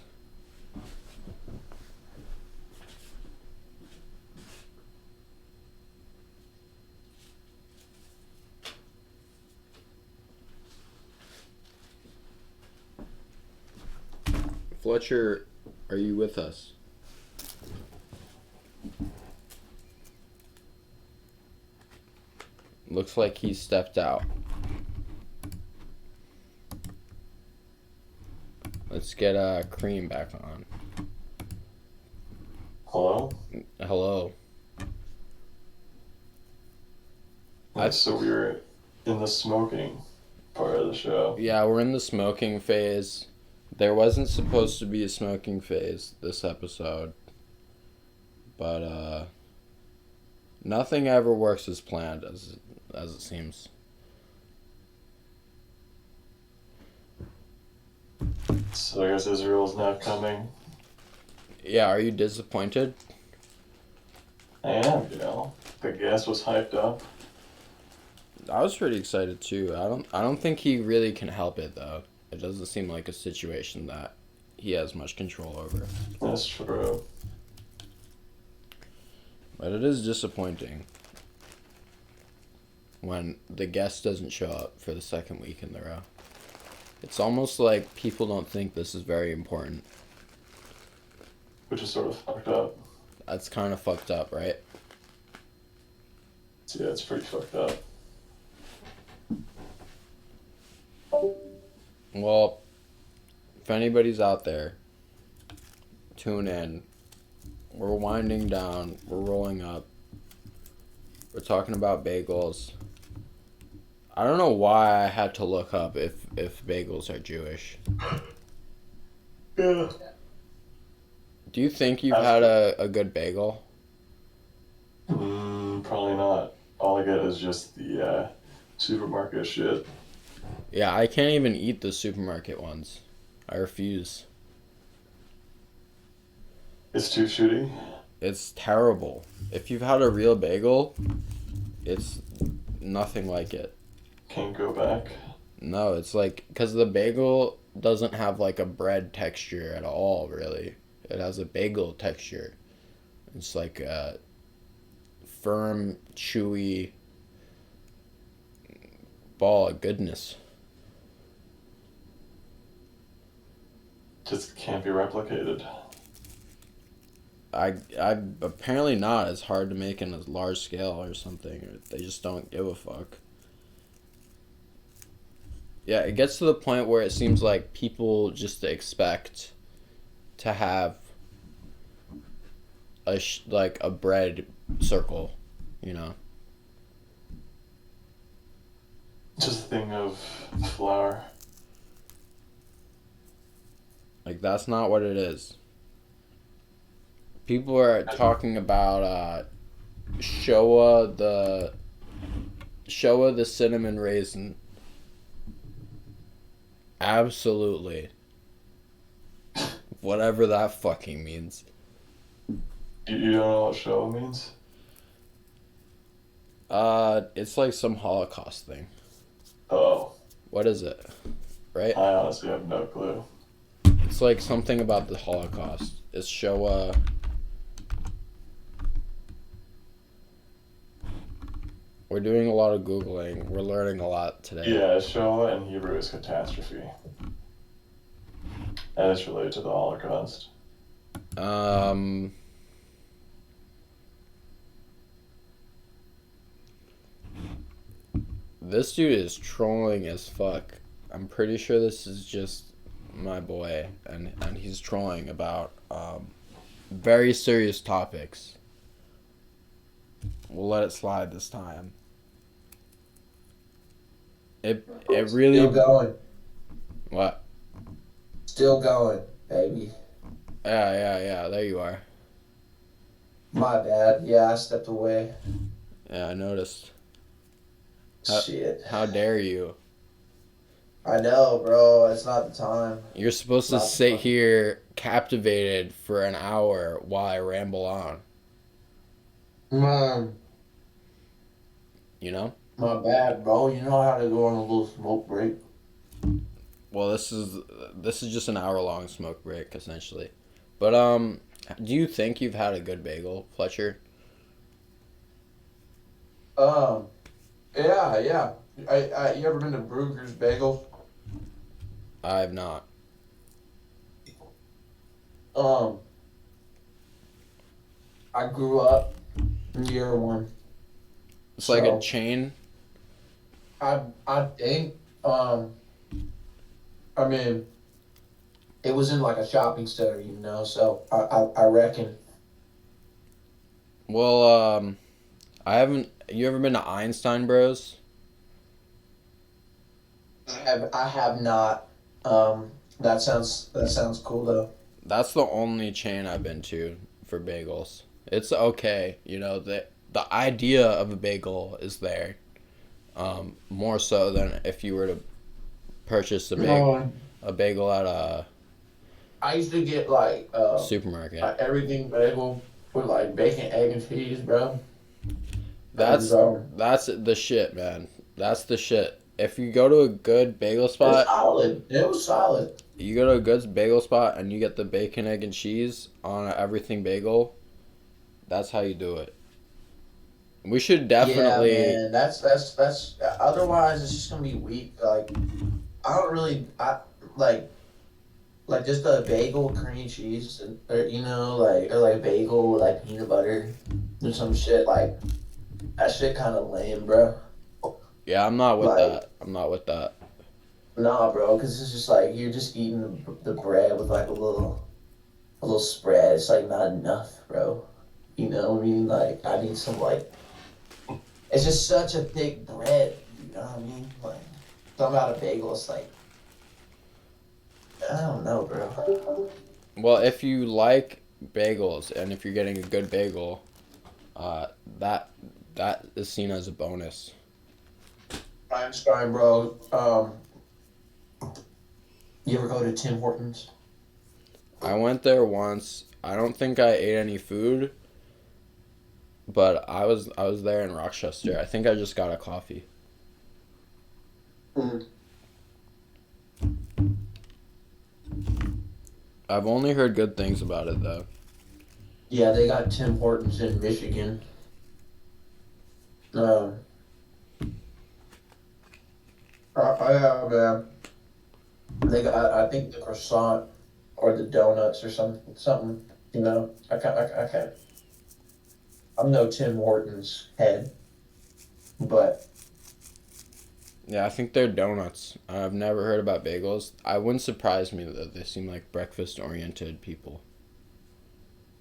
Fletcher, are you with us? Looks like he stepped out. Let's get Cream back on. Hello? Hello. So we were in the smoking part of the show. Yeah, we're in the smoking phase. There wasn't supposed to be a smoking phase this episode. But nothing ever works as planned as it seems. So I guess Israel's not coming. Yeah, are you disappointed? I am, The guest was hyped up. I was pretty excited too. I don't think he really can help it though. It doesn't seem like a situation that he has much control over. That's true. But it is disappointing when the guest doesn't show up for the second week in a row. It's almost like people don't think this is very important. Which is sort of fucked up. That's kind of fucked up, right? Yeah, it's pretty fucked up. Well, if anybody's out there, tune in. We're winding down. We're rolling up. We're talking about bagels. I don't know why I had to look up if bagels are Jewish. Yeah. Do you think you've had a good bagel? Probably not. All I get is just the supermarket shit. Yeah, I can't even eat the supermarket ones. I refuse. It's too shitty. It's terrible. If you've had a real bagel, it's nothing like it. Can't go back. No, it's like, because the bagel doesn't have like a bread texture at all, really. It has a bagel texture. It's like a firm, chewy ball of goodness. Just can't be replicated. I apparently not. It's hard to make in a large scale or something. Or they just don't give a fuck. Yeah, it gets to the point where it seems like people just expect to have like a bread circle, you know. Just a thing of flour. Like that's not what it is. People are talking about Showa the cinnamon raisin. Absolutely. Whatever that fucking means. You don't know what show means? It's like some Holocaust thing. Oh, What is it? Right? I honestly have no clue. It's like something about the Holocaust. It's Showa. We're doing a lot of Googling. We're learning a lot today. Yeah, Showa in Hebrew is catastrophe. And it's related to the Holocaust. This dude is trolling as fuck. I'm pretty sure this is just my boy, and he's trolling about very serious topics. We'll let it slide this time. It really. Still going. What? Still going, baby. Yeah. There you are. My bad. Yeah, I stepped away. Yeah, I noticed. Shit. How dare you? I know, bro. It's not the time. You're supposed to Not sit fun. here captivated for an hour while I ramble on. Man, You know? my bad, bro. You know how to go on a little smoke break. Well, this is just an hour-long smoke break, essentially. But do you think you've had a good bagel, Fletcher? Yeah. You ever been to Brugger's Bagels? I have not. I grew up near one. It's like a So- chain. I think, I mean, it was in like a shopping center, you know, so I reckon. Well, I haven't. You ever been to Einstein Bros? I have not. That sounds cool though. That's the only chain I've been to for bagels. It's okay, you know. The idea of a bagel is there. More so than if you were to purchase a bagel at a I used to get like supermarket. everything bagel with like bacon, egg, and cheese, bro. That's And, the shit, man. That's the shit. If you go to a good bagel it was spot, solid. It was solid. you go to a good bagel spot and you get the bacon, egg, and cheese on a everything bagel, that's how you do it. We should definitely. Yeah, man. That's. Otherwise, it's just gonna be weak. Like, I don't really. I like just a bagel, cream cheese, or you know, like a bagel with like peanut butter or some shit. Like that shit kind of lame, bro. Yeah, I'm not with Like- that. I'm not with that. Nah, bro, because it's just like you're just eating the bread with like a little spread. It's like not enough, bro. You know what I mean? Like I need some like. It's just such a thick bread. You know what I mean? Like talking about a bagel, it's like I don't know, bro. Well, if you like bagels and if you're getting a good bagel, that is seen as a bonus. Einstein, bro. You ever go to Tim Hortons? I went there once. I don't think I ate any food, but I was there in Rochester. I think I just got a coffee. Mm. I've only heard good things about it though. Yeah, they got Tim Hortons in Michigan. Yeah, man. They got, I think, the croissant or the donuts or something. You know, I can't. I'm no Tim Hortons head, but Yeah, I think they're donuts. I've never heard about bagels. I wouldn't surprise me that they seem like breakfast-oriented people.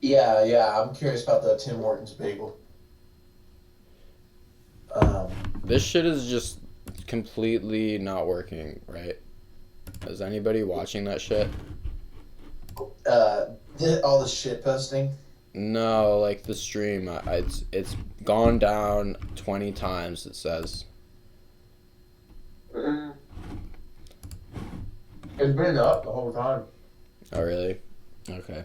Yeah, I'm curious about the Tim Hortons bagel. Um, This shit is just completely not working, right? Is anybody watching that shit? all the shit posting. No, like the stream, it's gone down 20 times, it says. Mm. It's been up the whole time. Oh, really? Okay.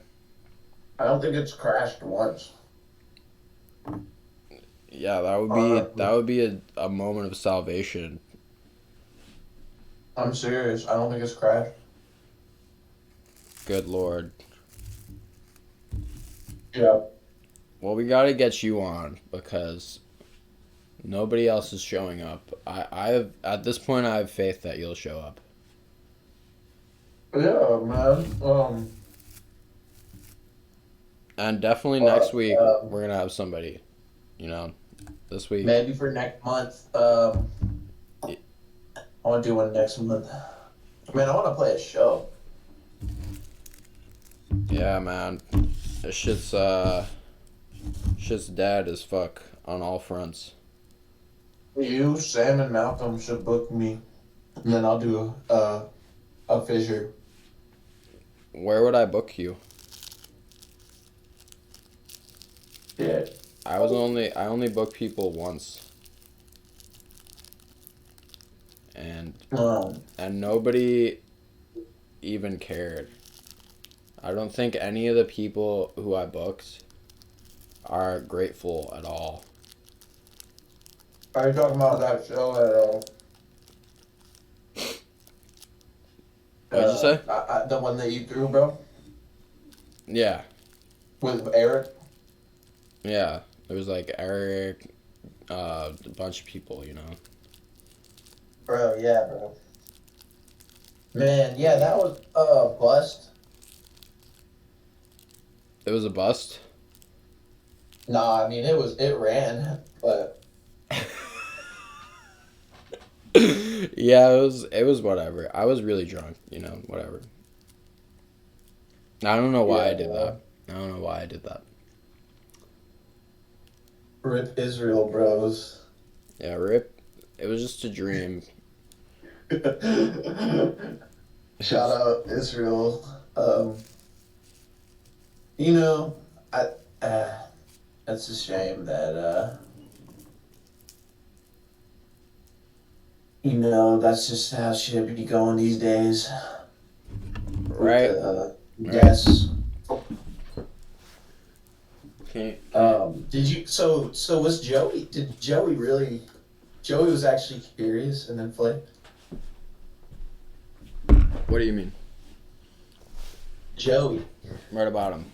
I don't think it's crashed once. Yeah, that would be a moment of salvation. I'm serious. I don't think it's crashed. Good lord. Yeah. Well, we gotta get you on because nobody else is showing up. At this point, I have faith that you'll show up. Yeah, man. And definitely next week, um, we're gonna have somebody, this week. maybe for next month. I want to do one next month. Man, I want to play a show. Yeah, man. This shit's dead as fuck on all fronts. You, Sam, and Malcolm should book me, and then I'll do a fissure. Where would I book you? Yeah. I only booked people once. And nobody even cared. I don't think any of the people who I booked are grateful at all. Are you talking about that show at What'd you say? the one that you threw, bro? Yeah. With Eric? Yeah. There was like Eric, a bunch of people, Bro, yeah, bro. Man, yeah, that was a bust. It was a bust. Nah, I mean it ran, but Yeah, it was whatever. I was really drunk, whatever. I don't know why I did that. I don't know why I did that. Rip Israel, bros. Yeah, rip. It was just a dream. Shout out Israel. I that's a shame that that's just how shit be going these days. Right. Yes. Okay. Did you? So was Joey? Did Joey really? Joey was actually curious and then flipped. What do you mean? Joey. Right about him.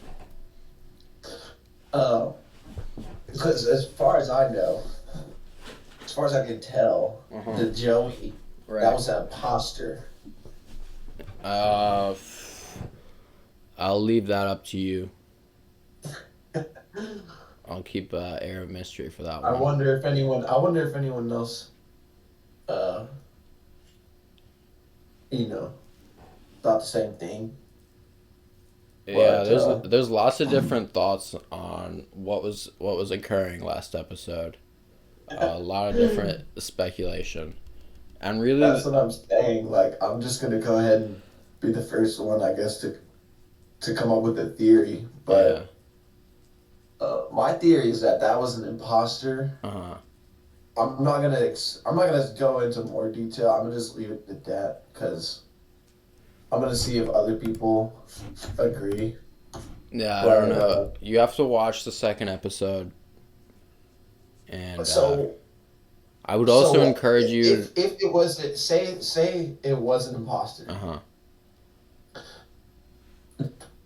Because as far as I know, as far as I can tell, the Joey that was an imposter. I'll leave that up to you. I'll keep air of mystery for that one. I wonder if anyone else, thought the same thing. Yeah, But, there's lots of different thoughts on what was occurring last episode. A lot of different speculation, and really that's what I'm saying. Like, I'm just gonna go ahead and be the first one, I guess, to come up with a theory. But my theory is that was an imposter. I'm not gonna go into more detail. I'm gonna just leave it at that because I'm gonna see if other people agree. Yeah, I don't know. You have to watch the second episode, and I would also encourage you. If it was say it was an imposter.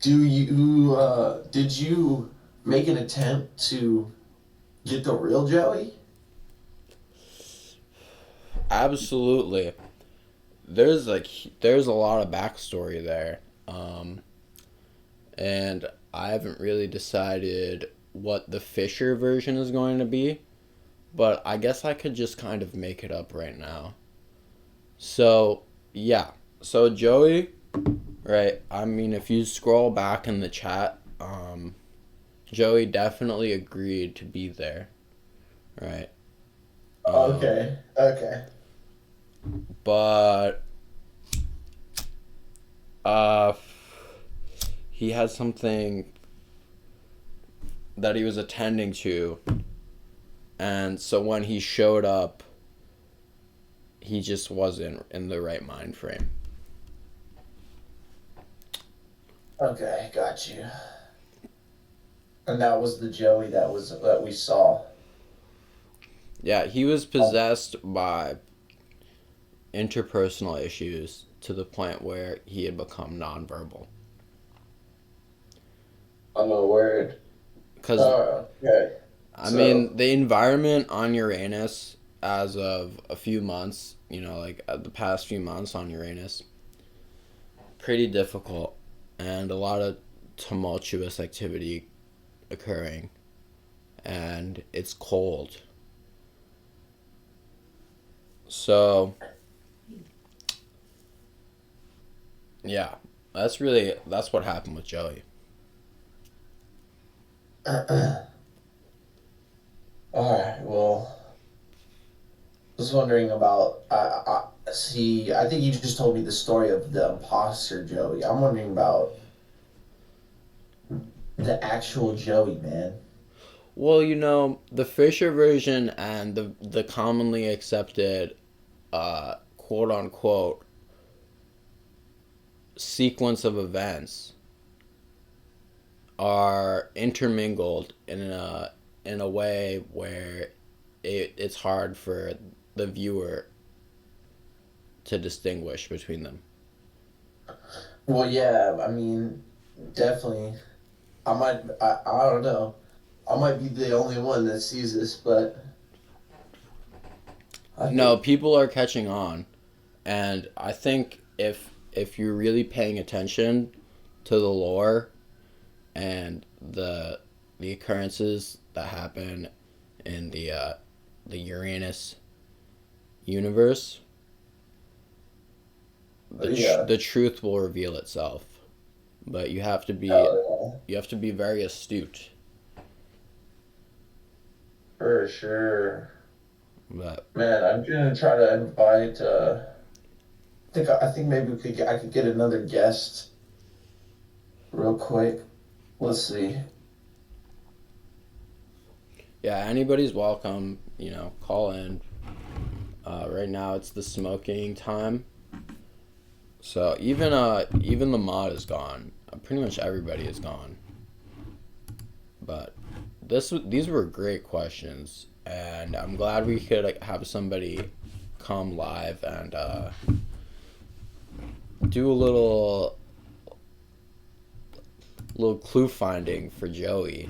Did you make an attempt to get the real Joey? Absolutely. There's a lot of backstory there. And I haven't really decided what the Fisher version is going to be, but I guess I could just kind of make it up right now. So, yeah. So, Joey, right? I mean, if you scroll back in the chat, Joey definitely agreed to be there, right? Okay. Okay. But, he had something that he was attending to, and so when he showed up, he just wasn't in the right mind frame. Okay, got you. And that was the Joey that we saw. Yeah, he was possessed by interpersonal issues to the point where he had become nonverbal. I'm a word. Because, Okay. I mean, the environment on Uranus as of a few months, you know, like the past few months on Uranus, pretty difficult and a lot of tumultuous activity occurring. And it's cold. So, yeah, that's what happened with Joey. Alright, well, I was wondering about. See, I think you just told me the story of the imposter Joey. I'm wondering about the actual Joey, man. Well, you know, the Fisher version and the commonly accepted quote unquote sequence of events are intermingled in a way where it's hard for the viewer to distinguish between them. Well, yeah, I mean, definitely. I don't know. I might be the only one that sees this, but No, people are catching on, and I think if you're really paying attention to the lore and the occurrences that happen in the Uranus universe, the truth will reveal itself. But you have to be very astute. For sure. But Man, I'm gonna try to invite. I think maybe I could get another guest real quick. Let's see. yeah, anybody's welcome. You know, call in. Right now it's the smoking time. So even the mod is gone. Pretty much everybody is gone. But these were great questions, and I'm glad we could have somebody come live and do a little clue finding for Joey.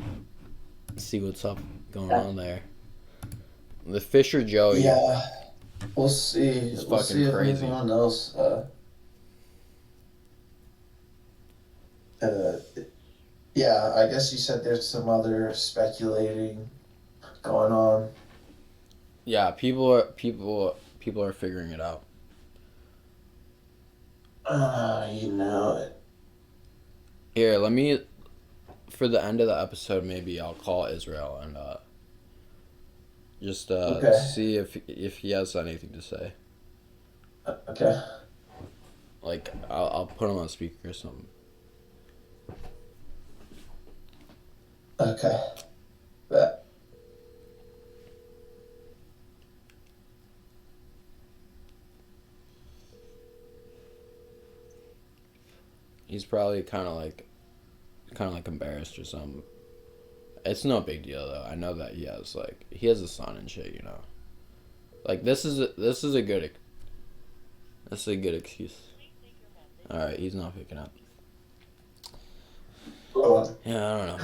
See what's up going on there. The Fisher Joey. Yeah, we'll see. It's We'll fucking see if crazy. anyone else. Yeah, I guess you said there's some other speculating going on. Yeah, people are figuring it out. You know it. Here, let me, for the end of the episode, maybe I'll call Israel and just see if he has anything to say. Okay. Like I'll put him on speaker or something. Okay. Bet. He's probably kind of like embarrassed or something. It's no big deal though. I know that he has a son and shit. You know, like this is a good excuse. All right, he's not picking up. Yeah,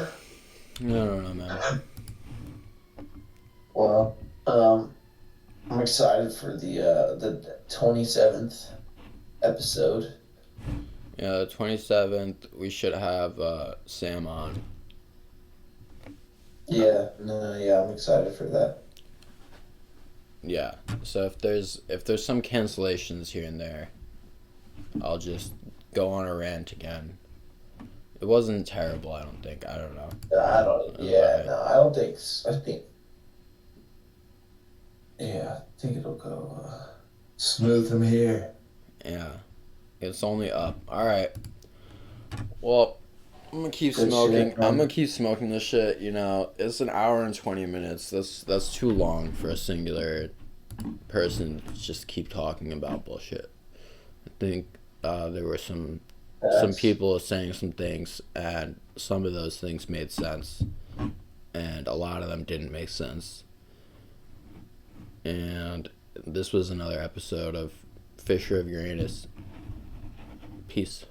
I don't know, man. Well, I'm excited for the 27th episode. Yeah, the 27th, we should have Sam on. Yeah, I'm excited for that. Yeah. So if there's some cancellations here and there, I'll just go on a rant again. It wasn't terrible, I don't think. I don't know. I don't. Yeah, no, I don't think. I think. Yeah, I think it'll go smooth from here. Yeah. It's only up. All right. Well, I'm gonna keep Good smoking. shit, man. I'm gonna keep smoking this shit. You know, it's an hour and 20 minutes. That's too long for a singular person to just keep talking about bullshit. I think there were some people saying some things, and some of those things made sense, and a lot of them didn't make sense. And this was another episode of Fisher of Uranus. Peace.